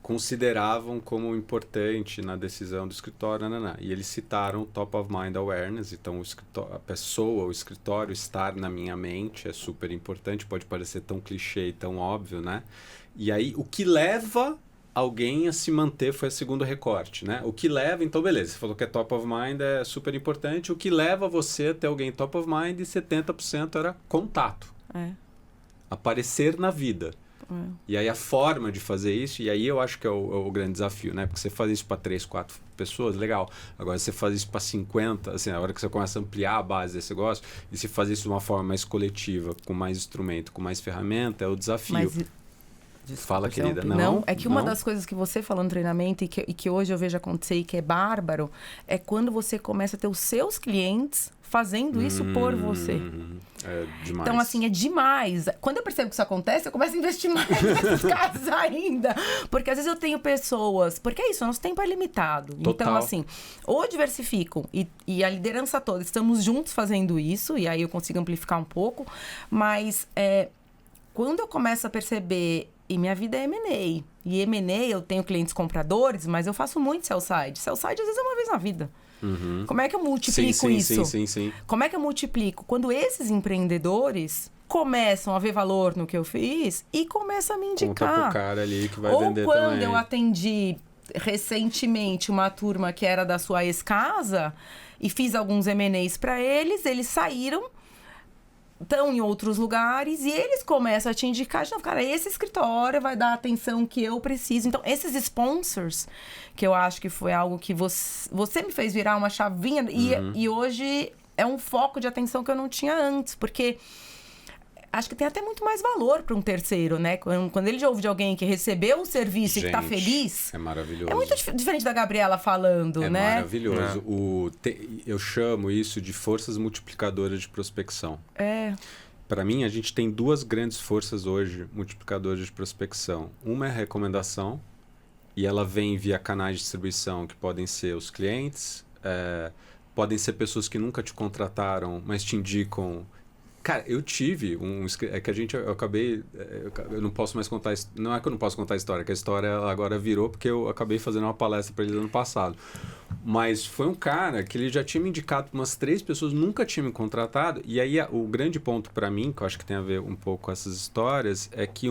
consideravam como importante na decisão do escritório, e eles citaram o top of mind awareness, então a pessoa, o escritório estar na minha mente é super importante, pode parecer tão clichê e tão óbvio, né? E aí, o que leva alguém a se manter foi o segundo recorte, né? O que leva, então beleza, você falou que é top of mind, é super importante, o que leva você a ter alguém top of mind, e 70% era contato. Aparecer na vida. E aí a forma de fazer isso, e aí eu acho que é o grande desafio, né? Porque você faz isso para 3, 4 pessoas, legal. Agora você faz isso para 50, assim, a hora que você começa a ampliar a base desse negócio, e se faz isso de uma forma mais coletiva, com mais instrumento, com mais ferramenta, é o desafio. Mas, desculpa, fala, querida. Não, é que uma das coisas que você falou no treinamento e que hoje eu vejo acontecer e que é bárbaro, é quando você começa a ter os seus clientes fazendo isso por você. É demais. Então, assim, é demais. Quando eu percebo que isso acontece, eu começo a investir mais nesses casos ainda. Porque às vezes eu tenho pessoas... Porque é isso, o nosso tempo é limitado. Total. Então, assim, ou diversificam e a liderança toda, estamos juntos fazendo isso, e aí eu consigo amplificar um pouco, mas quando eu começo a perceber E minha vida é M&A. E M&A, eu tenho clientes compradores, mas eu faço muito sell-side. Sell-side, às vezes, é uma vez na vida. Como é que eu multiplico isso? Sim. Como é que eu multiplico? Quando esses empreendedores começam a ver valor no que eu fiz e começam a me indicar. Conta pro cara ali que vai Ou vender quando também. eu atendi recentemente uma turma que era da sua ex-casa e fiz alguns M&As para eles, eles saíram, estão em outros lugares e eles começam a te indicar, não, cara, esse escritório vai dar a atenção que eu preciso. Então, esses sponsors, que eu acho que foi algo que você me fez virar uma chavinha e hoje é um foco de atenção que eu não tinha antes, porque acho que tem até muito mais valor para um terceiro, né? Quando ele ouve de alguém que recebeu o serviço e que tá feliz. É maravilhoso. É muito diferente da Gabriela falando, né? É maravilhoso. Eu chamo isso de forças multiplicadoras de prospecção. Para mim, a gente tem duas grandes forças hoje multiplicadoras de prospecção. Uma é a recomendação, e ela vem via canais de distribuição que podem ser os clientes, podem ser pessoas que nunca te contrataram, mas te indicam. Cara, eu tive é que eu acabei... Eu não posso mais contar... Não é que eu não posso contar a história, que a história agora virou porque eu acabei fazendo uma palestra para ele ano passado. Mas foi um cara que ele já tinha me indicado para umas 3 pessoas, nunca tinha me contratado. E aí o grande ponto para mim, que eu acho que tem a ver um pouco com essas histórias, é que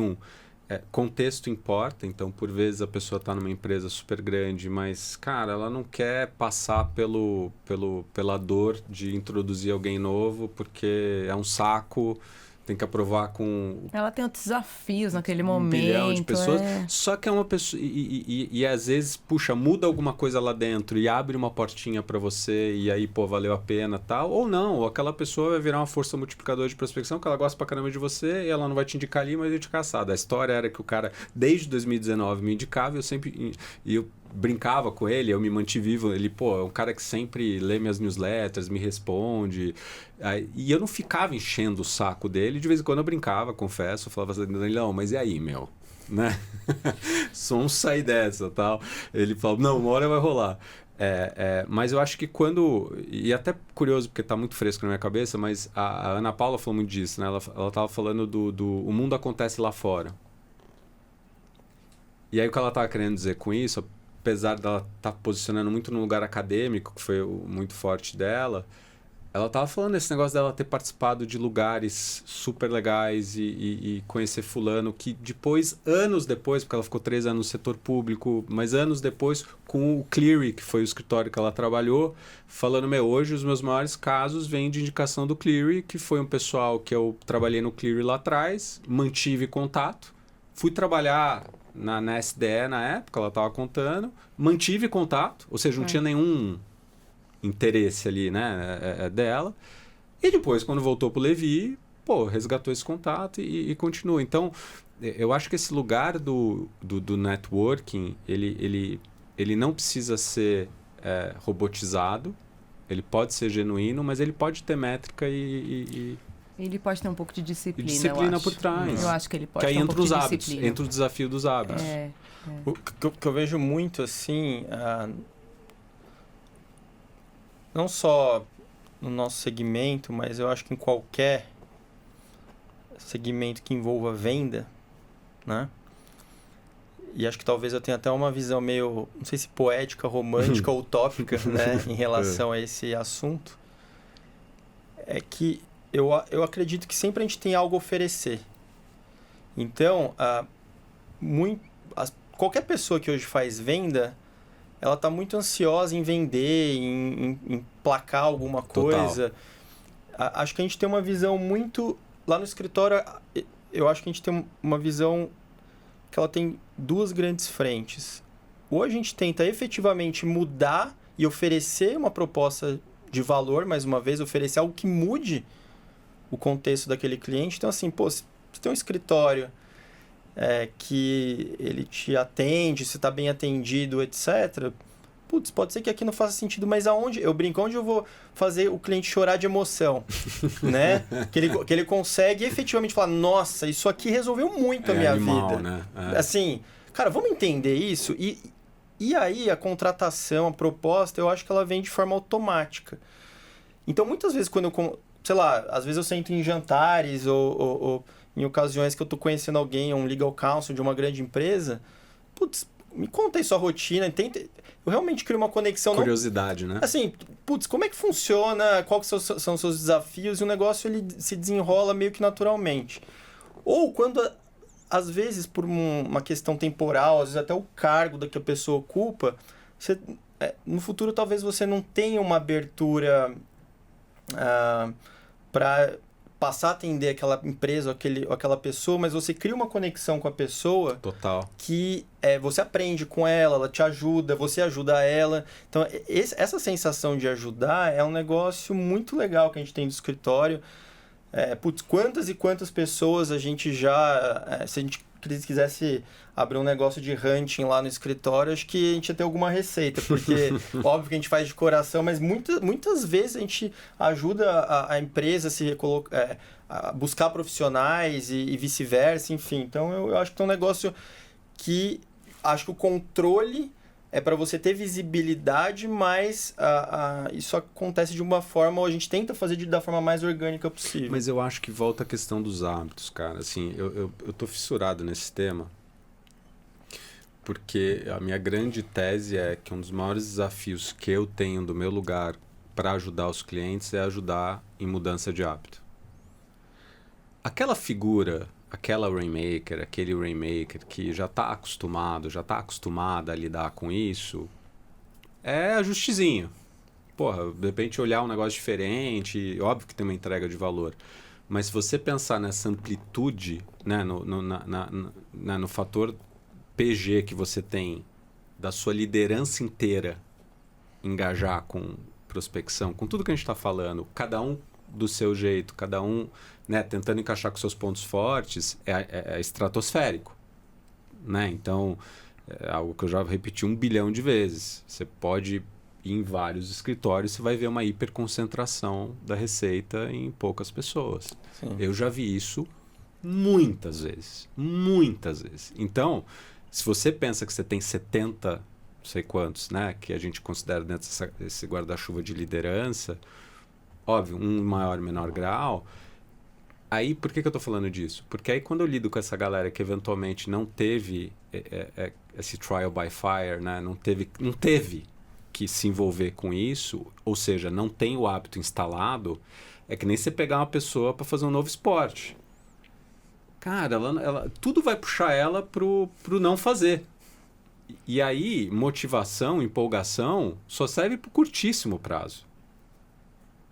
contexto importa. Então, por vezes, a pessoa está numa empresa super grande, mas, cara, ela não quer passar pela dor de introduzir alguém novo, porque é um saco, tem que aprovar com... Ela tem outros desafios naquele um bilhão de momento. pessoas. Só que é uma pessoa... E às vezes, puxa, muda alguma coisa lá dentro e abre uma portinha para você e aí, pô, valeu a pena tal. Ou não, ou aquela pessoa vai virar uma força multiplicadora de prospecção que ela gosta pra caramba de você e ela não vai te indicar ali, mas vai te caçar. A história era que o cara, desde 2019, me indicava e eu sempre... E eu brincava com ele, eu me mantive vivo. Ele, pô, é um cara que sempre lê minhas newsletters, me responde. E eu não ficava enchendo o saco dele. De vez em quando eu brincava, confesso. Eu falava assim, Danilão, mas e aí, meu? Né? Só um sai dessa, tal. Ele falava, não, uma hora vai rolar. Mas eu acho que quando... E até curioso, porque está muito fresco na minha cabeça, mas a Ana Paula falou muito disso, né? Ela estava falando o mundo acontece lá fora. E aí o que ela estava querendo dizer com isso, apesar dela estar posicionando muito no lugar acadêmico, que foi muito forte dela, ela estava falando desse negócio dela ter participado de lugares super legais e conhecer fulano, que depois, anos depois, porque ela ficou 3 anos no setor público, mas anos depois, com o Cleary, que foi o escritório que ela trabalhou, falando, hoje os meus maiores casos vêm de indicação do Cleary, que foi um pessoal que eu trabalhei no Cleary lá atrás, mantive contato, fui trabalhar na SDE na época, ela estava contando, mantive contato, ou seja, não tinha nenhum interesse ali, né, dela. E depois, quando voltou pro Levi, resgatou esse contato e continua. Então, eu acho que esse lugar do networking, ele não precisa ser robotizado, ele pode ser genuíno, mas ele pode ter métrica Ele pode ter um pouco de disciplina, disciplina por trás. Eu acho que ele pode ter um pouco de hábitos, disciplina. entra o desafio dos hábitos. O que eu vejo muito, assim, não só no nosso segmento, mas eu acho que em qualquer segmento que envolva venda, né? E acho que talvez eu tenha até uma visão meio, não sei se poética, romântica ou utópica, né, em relação a esse assunto, é que eu acredito que sempre a gente tem algo a oferecer. Então, qualquer pessoa que hoje faz venda, ela está muito ansiosa em vender, em placar alguma coisa. Acho que a gente tem uma visão muito... Lá no escritório, eu acho que a gente tem uma visão que ela tem 2 grandes frentes. Ou a gente tenta efetivamente mudar e oferecer uma proposta de valor, mais uma vez, oferecer algo que mude o contexto daquele cliente. Então, assim, se tem um escritório que ele te atende, se está bem atendido, etc., pode ser que aqui não faça sentido, mas onde eu vou fazer o cliente chorar de emoção, né? que ele consegue efetivamente falar, nossa, isso aqui resolveu muito a minha animal, vida. Né? Assim, cara, vamos entender isso? E aí a contratação, a proposta, eu acho que ela vem de forma automática. Então, muitas vezes, quando eu... Sei lá, às vezes eu sento em jantares ou em ocasiões que eu tô conhecendo alguém, um legal counsel de uma grande empresa, putz, me conta aí sua rotina, eu realmente crio uma conexão. Curiosidade, né? Assim, putz, como é que funciona, quais são os seus desafios, e o negócio ele se desenrola meio que naturalmente. Ou quando, às vezes, por uma questão temporal, às vezes até o cargo da que a pessoa ocupa, no futuro talvez você não tenha uma abertura para passar a atender aquela empresa ou aquela pessoa, mas você cria uma conexão com a pessoa. Total. Que você aprende com ela, ela te ajuda, você ajuda ela. Então, essa sensação de ajudar é um negócio muito legal que a gente tem no escritório. Quantas e quantas pessoas a gente já... se a gente quisesse abrir um negócio de hunting lá no escritório, acho que a gente ia ter alguma receita, porque óbvio que a gente faz de coração, mas muitas vezes a gente ajuda a empresa a buscar profissionais e vice-versa, enfim. Então, eu acho que é um negócio que... Acho que o controle é para você ter visibilidade, mas isso acontece de uma forma, ou a gente tenta fazer da forma mais orgânica possível. Mas eu acho que volta a questão dos hábitos, cara. Assim, eu tô fissurado nesse tema, porque a minha grande tese é que um dos maiores desafios que eu tenho do meu lugar para ajudar os clientes é ajudar em mudança de hábito. Aquela figura, aquele rainmaker que já está acostumada a lidar com isso, é ajustezinho. Porra, de repente olhar um negócio diferente, óbvio que tem uma entrega de valor. Mas se você pensar nessa amplitude, né, no fator PG que você tem da sua liderança inteira engajar com prospecção, com tudo que a gente está falando, cada um do seu jeito, cada um, né, tentando encaixar com seus pontos fortes, é estratosférico, né? Então, é algo que eu já repeti 1 bilhão de vezes. Você pode ir em vários escritórios, você vai ver uma hiperconcentração da receita em poucas pessoas. Sim. Eu já vi isso muitas vezes. Muitas vezes. Então, se você pensa que você tem 70, não sei quantos, né, que a gente considera dentro desse guarda-chuva de liderança, óbvio, um maior e menor grau. Aí, por que eu estou falando disso? Porque aí quando eu lido com essa galera que eventualmente não teve esse trial by fire, né, não teve que se envolver com isso, ou seja, não tem o hábito instalado, é que nem você pegar uma pessoa para fazer um novo esporte. Cara, ela tudo vai puxar ela pro não fazer. E aí, motivação, empolgação, só serve por curtíssimo prazo.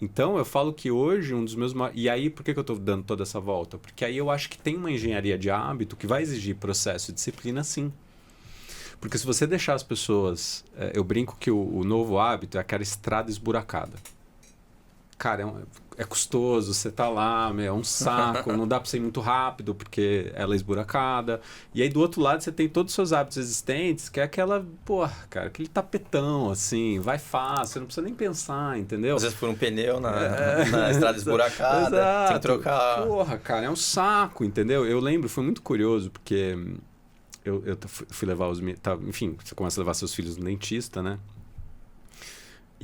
Então, eu falo que hoje um dos meus... E aí, por que eu estou dando toda essa volta? Porque aí eu acho que tem uma engenharia de hábito que vai exigir processo e disciplina, sim. Porque se você deixar as pessoas... eu brinco que o novo hábito é aquela estrada esburacada. Cara, é custoso, você tá lá, é um saco, não dá para ser muito rápido porque ela é esburacada. E aí do outro lado você tem todos os seus hábitos existentes, que é aquela, porra, cara, aquele tapetão, assim, vai fácil, você não precisa nem pensar, entendeu? Às vezes por um pneu na estrada esburacada, exato. tem que trocar... Porra, cara, é um saco, entendeu? Eu lembro, foi muito curioso, porque eu fui levar enfim, você começa a levar seus filhos no dentista, né?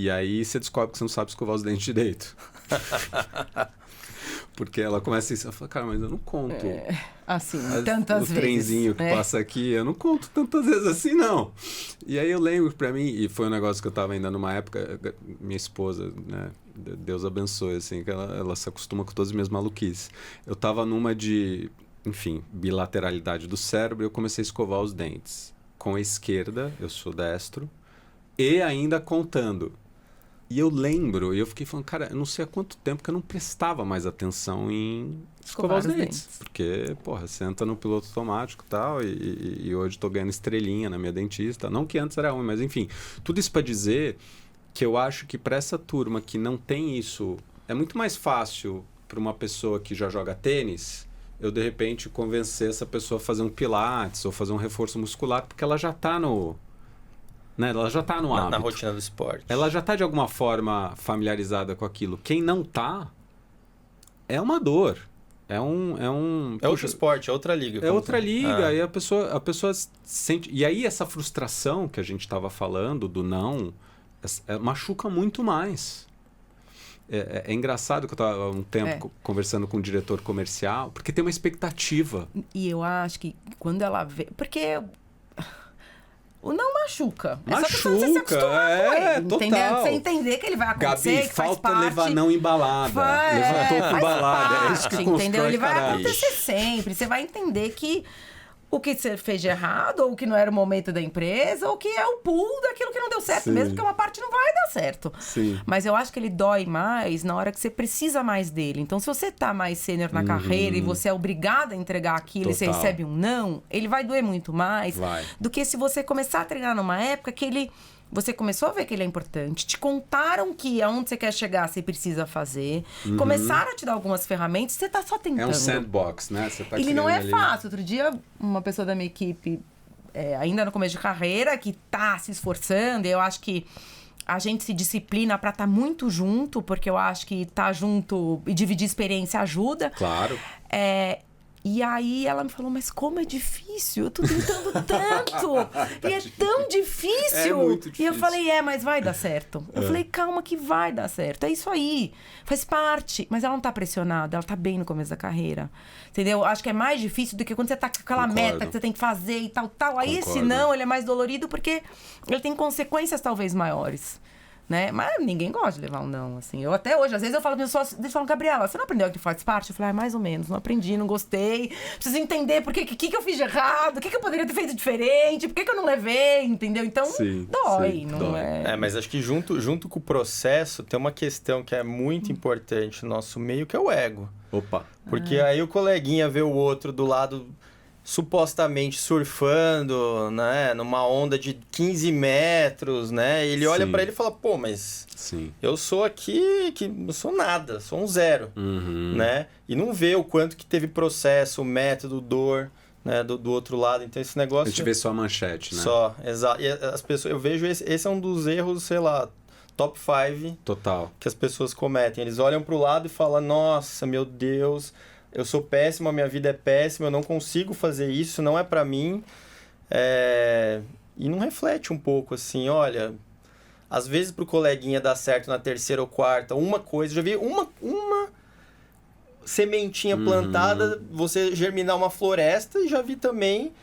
E aí você descobre que você não sabe escovar os dentes direito. Porque ela começa a falar, cara, mas eu não conto. Assim, tantas vezes. O trenzinho que passa aqui, eu não conto tantas vezes assim, não. E aí eu lembro pra mim, e foi um negócio que eu tava ainda numa época, minha esposa, né, Deus abençoe, assim, que ela se acostuma com todas as minhas maluquices. Eu tava numa de, enfim, bilateralidade do cérebro, e eu comecei a escovar os dentes. Com a esquerda, eu sou destro, e ainda contando. E eu lembro, e eu fiquei falando, cara, eu não sei há quanto tempo que eu não prestava mais atenção em escovar os dentes. Porque, porra, você entra no piloto automático e tal, e hoje tô ganhando estrelinha na minha dentista. Não que antes era ruim, mas enfim. Tudo isso para dizer que eu acho que para essa turma que não tem isso, é muito mais fácil para uma pessoa que já joga tênis, eu de repente convencer essa pessoa a fazer um pilates ou fazer um reforço muscular, porque ela já tá no... Né? Ela já está no hábito. Na rotina do esporte. Ela já está de alguma forma familiarizada com aquilo. Quem não está, é uma dor. É outro esporte, é outra liga. É outra liga. E a pessoa sente... E aí essa frustração que a gente estava falando do não, machuca muito mais. É engraçado que eu estava há um tempo conversando com um diretor comercial, porque tem uma expectativa. E eu acho que quando ela vê... Porque o não machuca. É só questão de você se acostumar com ele, total. entendeu? Você entender que ele vai acontecer, Gabi, que faz falta parte... levar não embalada. Levantou com faz balada. Parte, É isso que entendeu? constrói Ele vai caráter. acontecer sempre. Você vai entender que o que você fez de errado, ou que não era o momento da empresa, ou que é o pool daquilo que não deu certo, Sim. mesmo que uma parte não vai dar certo. Sim. Mas eu acho que ele dói mais na hora que você precisa mais dele. Então, se você tá mais sênior na carreira e você é obrigado a entregar aquilo e você Total. recebe um não, ele vai doer muito mais Vai. do que se você começar a treinar numa época que ele... Você começou a ver que ele é importante, te contaram que aonde você quer chegar você precisa fazer, começaram a te dar algumas ferramentas, você tá só tentando. É um sandbox, né? Você tá Ele não criando é ali... fácil. Outro dia, uma pessoa da minha equipe, ainda no começo de carreira, que tá se esforçando, e eu acho que a gente se disciplina pra estar muito junto, porque eu acho que tá junto e dividir experiência ajuda. Claro. E aí ela me falou, mas como é difícil, eu tô tentando tanto, e é tão difícil. É muito difícil. E eu falei, mas vai dar certo. Eu falei, calma que vai dar certo, é isso aí, faz parte. Mas ela não tá pressionada, ela tá bem no começo da carreira, entendeu? Acho que é mais difícil do que quando você tá com aquela meta que você tem que fazer e tal. Aí esse não, ele é mais dolorido porque ele tem consequências talvez maiores. Né? Mas ninguém gosta de levar um não, assim. Eu até hoje, às vezes eu falo para as pessoas, eles falam, Gabriela, você não aprendeu que faz parte? Eu falei, mais ou menos, não aprendi, não gostei. Preciso entender por que eu fiz de errado, o que eu poderia ter feito diferente, por que eu não levei, entendeu? Então, dói, não dói. é? Mas acho que junto com o processo tem uma questão que é muito importante no nosso meio, que é o ego. Opa. Porque aí o coleguinha vê o outro do lado supostamente surfando, né, numa onda de 15 metros, né? Ele olha pra ele e fala, pô, mas eu sou aqui, que não sou nada, sou um zero, né? E não vê o quanto que teve processo, método, dor, né, do outro lado. Então esse negócio... A gente vê só a manchete, né? Só, exato. E as pessoas, eu vejo esse é um dos erros, sei lá, top 5 Total. que as pessoas cometem. Eles olham pro lado e falam, nossa, meu Deus... Eu sou péssimo, a minha vida é péssima, eu não consigo fazer isso, não é pra mim. E não reflete um pouco, assim, olha... Às vezes pro coleguinha dar certo na terceira ou quarta, uma coisa... Já vi uma sementinha plantada, você germinar uma floresta. E já vi também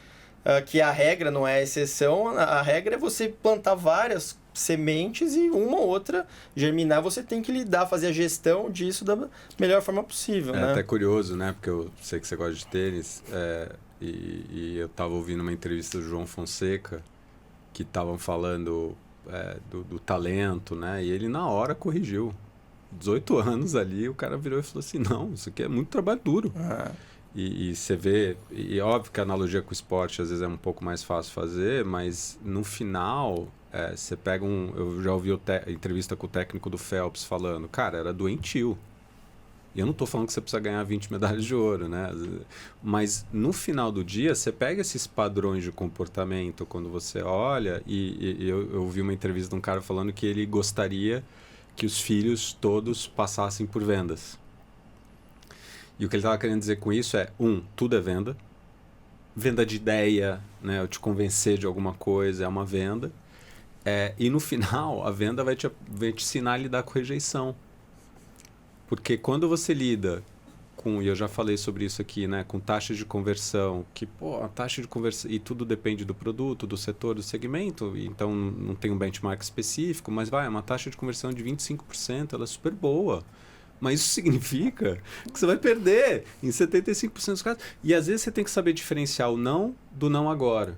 que a regra não é a exceção. A regra é você plantar várias sementes e uma ou outra germinar. Você tem que lidar, fazer a gestão disso da melhor forma possível, né? É até curioso, né? Porque eu sei que você gosta de tênis. E eu tava ouvindo uma entrevista do João Fonseca, que estavam falando do talento, né? E ele na hora corrigiu. 18 anos ali, o cara virou e falou assim, não, isso aqui é muito trabalho duro. E você vê, e óbvio que a analogia com o esporte às vezes é um pouco mais fácil fazer, mas no final, você pega eu já ouvi a entrevista com o técnico do Phelps falando, cara, era doentio. E eu não tô falando que você precisa ganhar 20 medalhas de ouro, né? Mas no final do dia, você pega esses padrões de comportamento quando você olha, e eu ouvi uma entrevista de um cara falando que ele gostaria que os filhos todos passassem por vendas. E o que ele estava querendo dizer com isso é, tudo é venda. Venda de ideia, né? Eu te convencer de alguma coisa, é uma venda. E no final, a venda vai te ensinar a lidar com rejeição. Porque quando você lida com, e eu já falei sobre isso aqui, né? Com taxa de conversão, que, a taxa de conversão, e tudo depende do produto, do setor, do segmento, então não tem um benchmark específico, mas uma taxa de conversão de 25%, ela é super boa. Mas isso significa que você vai perder em 75% dos casos. E às vezes você tem que saber diferenciar o não do não agora.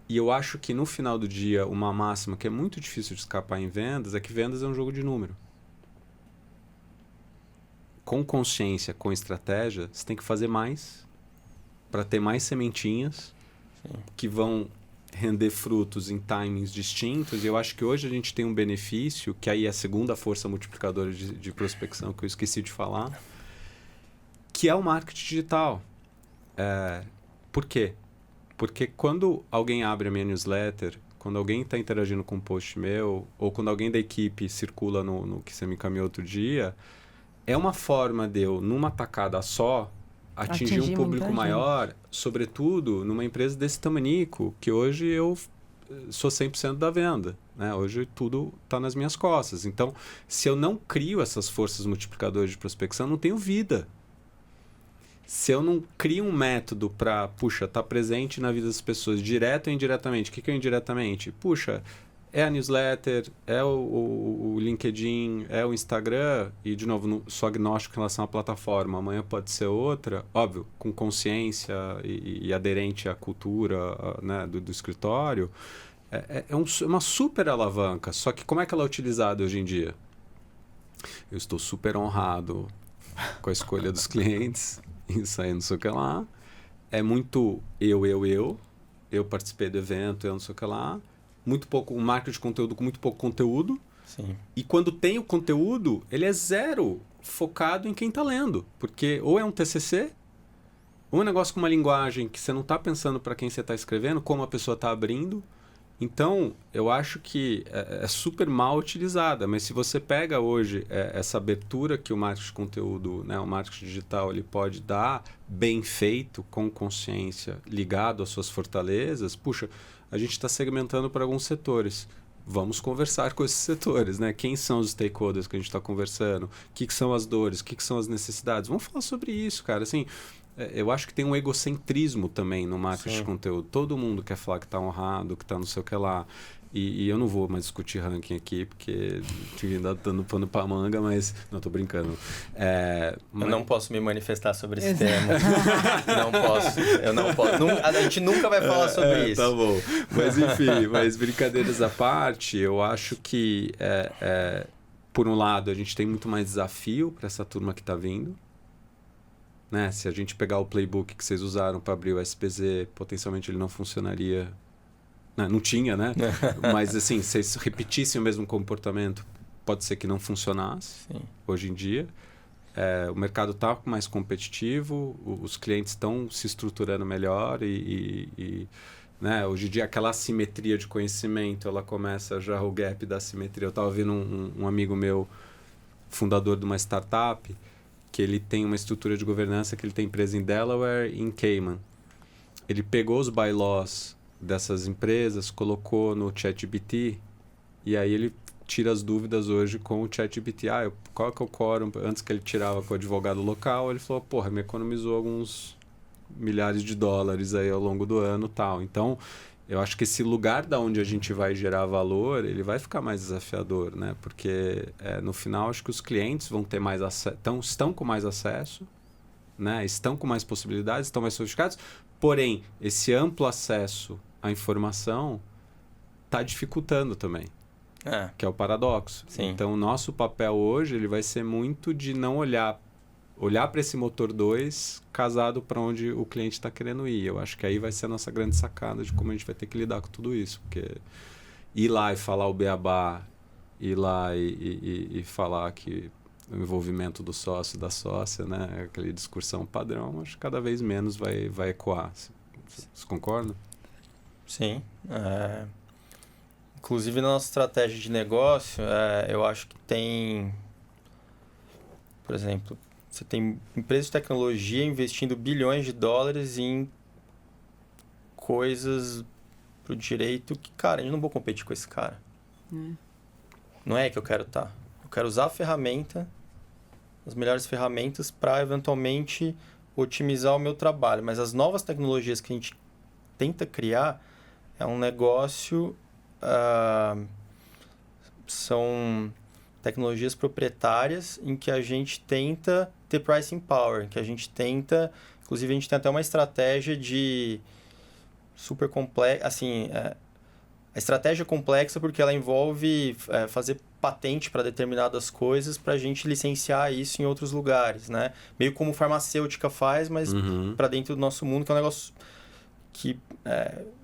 E eu acho que no final do dia, uma máxima que é muito difícil de escapar em vendas é que vendas é um jogo de número. Com consciência, com estratégia, você tem que fazer mais para ter mais sementinhas que vão render frutos em timings distintos. E eu acho que hoje a gente tem um benefício, que aí é a segunda força multiplicadora de prospecção que eu esqueci de falar, que é o marketing digital. Por quê? Porque quando alguém abre a minha newsletter, quando alguém está interagindo com um post meu, ou quando alguém da equipe circula no que você me encaminhou outro dia, é uma forma de eu, numa tacada só, atingir um público maior, sobretudo numa empresa desse tamanico, que hoje eu sou 100% da venda, né? Hoje tudo está nas minhas costas. Então, se eu não crio essas forças multiplicadoras de prospecção, eu não tenho vida. Se eu não crio um método para, estar presente na vida das pessoas, direto ou indiretamente. O que é indiretamente? É a newsletter, é o LinkedIn, é o Instagram, e, de novo, sou agnóstico em relação à plataforma. Amanhã pode ser outra, óbvio, com consciência e aderente à cultura, né, do escritório. É uma super alavanca, só que como é que ela é utilizada hoje em dia? Eu estou super honrado com a escolha dos clientes, isso aí não sei o que lá. É muito eu participei do evento, eu não sei o que lá. Muito pouco, um marketing de conteúdo com muito pouco conteúdo. Sim. E quando tem o conteúdo, ele é zero focado em quem está lendo. Porque ou é um TCC, ou é um negócio com uma linguagem que você não está pensando para quem você está escrevendo, como a pessoa está abrindo. Então, eu acho que é super mal utilizada. Mas se você pega hoje essa abertura que o marketing de conteúdo, né, o marketing digital, ele pode dar bem feito, com consciência, ligado às suas fortalezas, a gente está segmentando para alguns setores. Vamos conversar com esses setores, né? Quem são os stakeholders que a gente está conversando? O que são as dores? O que são as necessidades? Vamos falar sobre isso, cara. Assim, eu acho que tem um egocentrismo também no marketing de conteúdo. Todo mundo quer falar que está honrado, que está não sei o que lá. E eu não vou mais discutir ranking aqui, porque ainda dando pano pra manga, mas não, tô brincando. Eu não posso me manifestar sobre esse tema. Não posso. Eu não posso. A gente nunca vai falar sobre isso. Tá bom. Mas enfim, mas brincadeiras à parte, eu acho que, por um lado, a gente tem muito mais desafio para essa turma que está vindo. Né? Se a gente pegar o playbook que vocês usaram para abrir o SPZ, potencialmente ele não funcionaria. Não tinha, né? Mas assim, se vocês repetissem o mesmo comportamento, pode ser que não funcionasse. Sim. Hoje em dia. O mercado está mais competitivo, os clientes estão se estruturando melhor né? Hoje em dia aquela assimetria de conhecimento, ela começa já o gap da assimetria. Eu estava vendo um amigo meu, fundador de uma startup, que ele tem uma estrutura de governança, que ele tem empresa em Delaware e em Cayman. Ele pegou os bylaws dessas empresas, colocou no ChatGPT e aí ele tira as dúvidas hoje com o ChatGPT. Qual que é o quórum? Antes que ele tirava com o advogado local, ele falou, me economizou alguns milhares de dólares aí ao longo do ano e tal. Então, eu acho que esse lugar da onde a gente vai gerar valor, ele vai ficar mais desafiador, né? Porque no final, acho que os clientes vão ter mais estão com mais acesso, né? Estão com mais possibilidades, estão mais sofisticados, porém, esse amplo acesso à informação está dificultando também, que é o paradoxo. Sim. Então, o nosso papel hoje ele vai ser muito de não olhar para esse motor 2 casado para onde o cliente está querendo ir. Eu acho que aí vai ser a nossa grande sacada de como a gente vai ter que lidar com tudo isso. Porque ir lá e falar o beabá, ir lá e falar que o envolvimento do sócio, da sócia, né, aquela discussão padrão, acho que cada vez menos vai ecoar. Você concorda? Sim. Inclusive, na nossa estratégia de negócio, eu acho que tem, por exemplo, você tem empresas de tecnologia investindo bilhões de dólares em coisas pro direito que, cara, eu não vou competir com esse cara. Não é que eu quero estar. Eu quero usar a ferramenta, as melhores ferramentas para eventualmente otimizar o meu trabalho. Mas as novas tecnologias que a gente tenta criar é um negócio... são tecnologias proprietárias em que a gente tenta ter pricing power, que a gente tenta... Inclusive, a gente tem até uma estratégia de super complexa... Assim, a estratégia é complexa porque ela envolve fazer patente para determinadas coisas para a gente licenciar isso em outros lugares, né? Meio como farmacêutica faz, mas para dentro do nosso mundo, que é um negócio que...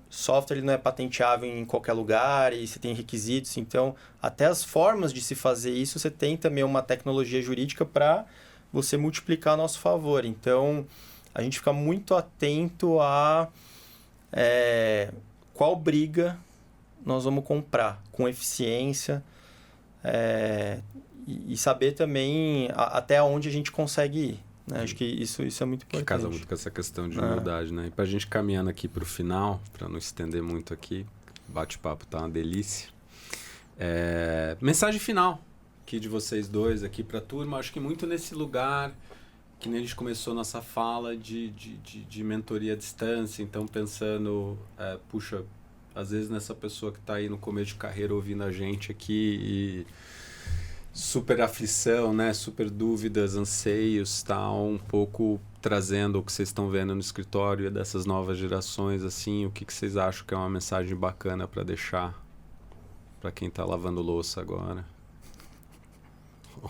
software ele não é patenteável em qualquer lugar e você tem requisitos. Então, até as formas de se fazer isso, você tem também uma tecnologia jurídica para você multiplicar a nosso favor. Então, a gente fica muito atento a qual briga nós vamos comprar com eficiência e saber também até onde a gente consegue ir. Acho que isso é muito importante. Que casa muito com essa questão de humildade, né? E para a gente caminhando aqui para o final, para não estender muito aqui, bate-papo tá uma delícia. Mensagem final aqui de vocês dois aqui para a turma. Acho que muito nesse lugar que nem a gente começou nossa fala de mentoria à distância. Então, pensando, puxa, às vezes nessa pessoa que está aí no começo de carreira ouvindo a gente aqui e super aflição, né? Super dúvidas, anseios, tá um pouco trazendo o que vocês estão vendo no escritório e dessas novas gerações, assim, o que vocês acham que é uma mensagem bacana para deixar para quem está lavando louça agora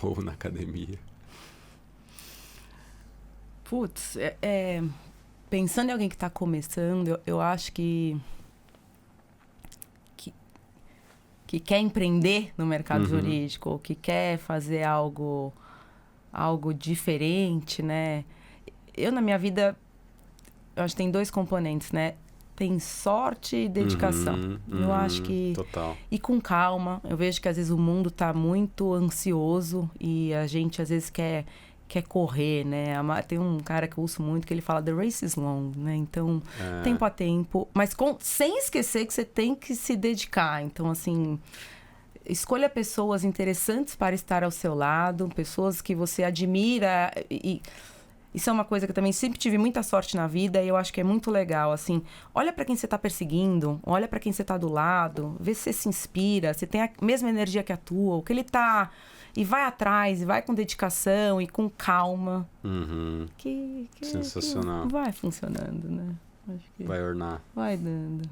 ou na academia? Putz, pensando em alguém que está começando, eu acho que quer empreender no mercado jurídico, ou que quer fazer algo diferente, né? Eu, na minha vida, eu acho que tem 2 componentes, né? Tem sorte e dedicação. Eu acho que... Total. E com calma. Eu vejo que, às vezes, o mundo está muito ansioso e a gente, às vezes, quer correr, né? Tem um cara que eu ouço muito que ele fala the race is long, né? Então, tempo a tempo, mas sem esquecer que você tem que se dedicar. Então, assim, escolha pessoas interessantes para estar ao seu lado, pessoas que você admira. E isso é uma coisa que eu também sempre tive muita sorte na vida e eu acho que é muito legal, assim. Olha para quem você está perseguindo, olha para quem você está do lado, vê se você se inspira, se tem a mesma energia que a tua, o que ele tá... E vai atrás, e vai com dedicação e com calma. Que Sensacional. Que vai funcionando, né? Acho que vai ornar. Vai dando.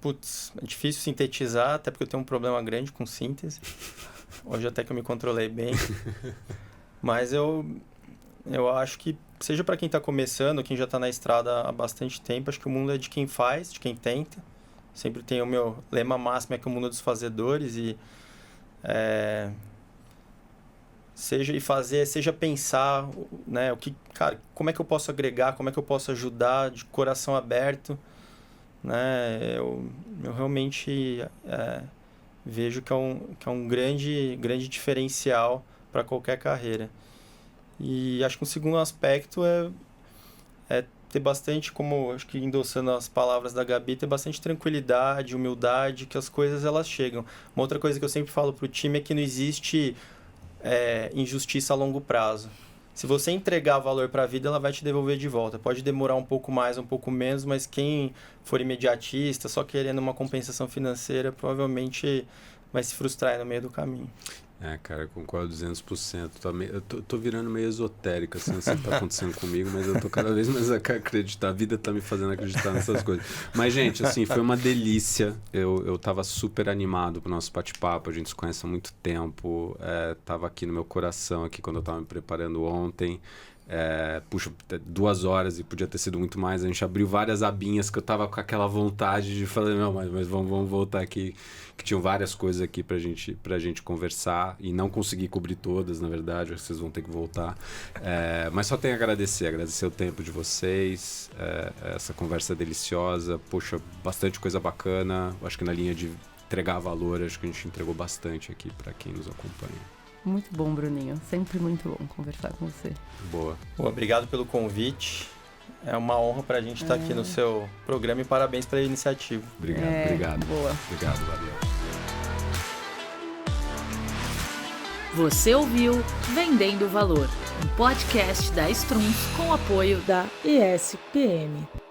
Putz, é difícil sintetizar, até porque eu tenho um problema grande com síntese. Hoje até que eu me controlei bem. Mas eu acho que, seja para quem está começando, quem já está na estrada há bastante tempo, acho que o mundo é de quem faz, de quem tenta. Sempre tem o meu lema máximo, que é o mundo dos fazedores. E seja pensar, né, cara, como é que eu posso agregar, como é que eu posso ajudar de coração aberto, né? Eu realmente vejo que é um grande diferencial para qualquer carreira. E acho que um segundo aspecto é ter bastante, como acho que endossando as palavras da Gabi, ter bastante tranquilidade, humildade, que as coisas elas chegam. Uma outra coisa que eu sempre falo pro time é que não existe injustiça a longo prazo. Se você entregar valor para a vida, ela vai te devolver de volta. Pode demorar um pouco mais, um pouco menos, mas quem for imediatista, só querendo uma compensação financeira, provavelmente vai se frustrar aí no meio do caminho. Cara, concordo 200%. Eu tô virando meio esotérico, assim, não sei o que tá acontecendo comigo, mas eu tô cada vez mais a acreditar. A vida tá me fazendo acreditar nessas coisas. Mas, gente, assim, foi uma delícia. Eu tava super animado pro nosso bate-papo, a gente se conhece há muito tempo. Tava aqui no meu coração, aqui quando eu tava me preparando ontem. Puxa, 2 horas e podia ter sido muito mais. A gente abriu várias abinhas que eu tava com aquela vontade de falar, não, mas vamos voltar aqui, que tinham várias coisas aqui pra gente conversar e não consegui cobrir todas, na verdade, acho que vocês vão ter que voltar. Mas só tenho a agradecer o tempo de vocês, essa conversa deliciosa, poxa, bastante coisa bacana. Acho que na linha de entregar valor, acho que a gente entregou bastante aqui para quem nos acompanha. Muito bom, Bruninho. Sempre muito bom conversar com você. Boa. Obrigado pelo convite. É uma honra pra gente estar aqui no seu programa e parabéns pela iniciativa. Obrigado. Boa. Obrigado, valeu. Você ouviu Vendendo Valor, um podcast da Strums com apoio da ESPM.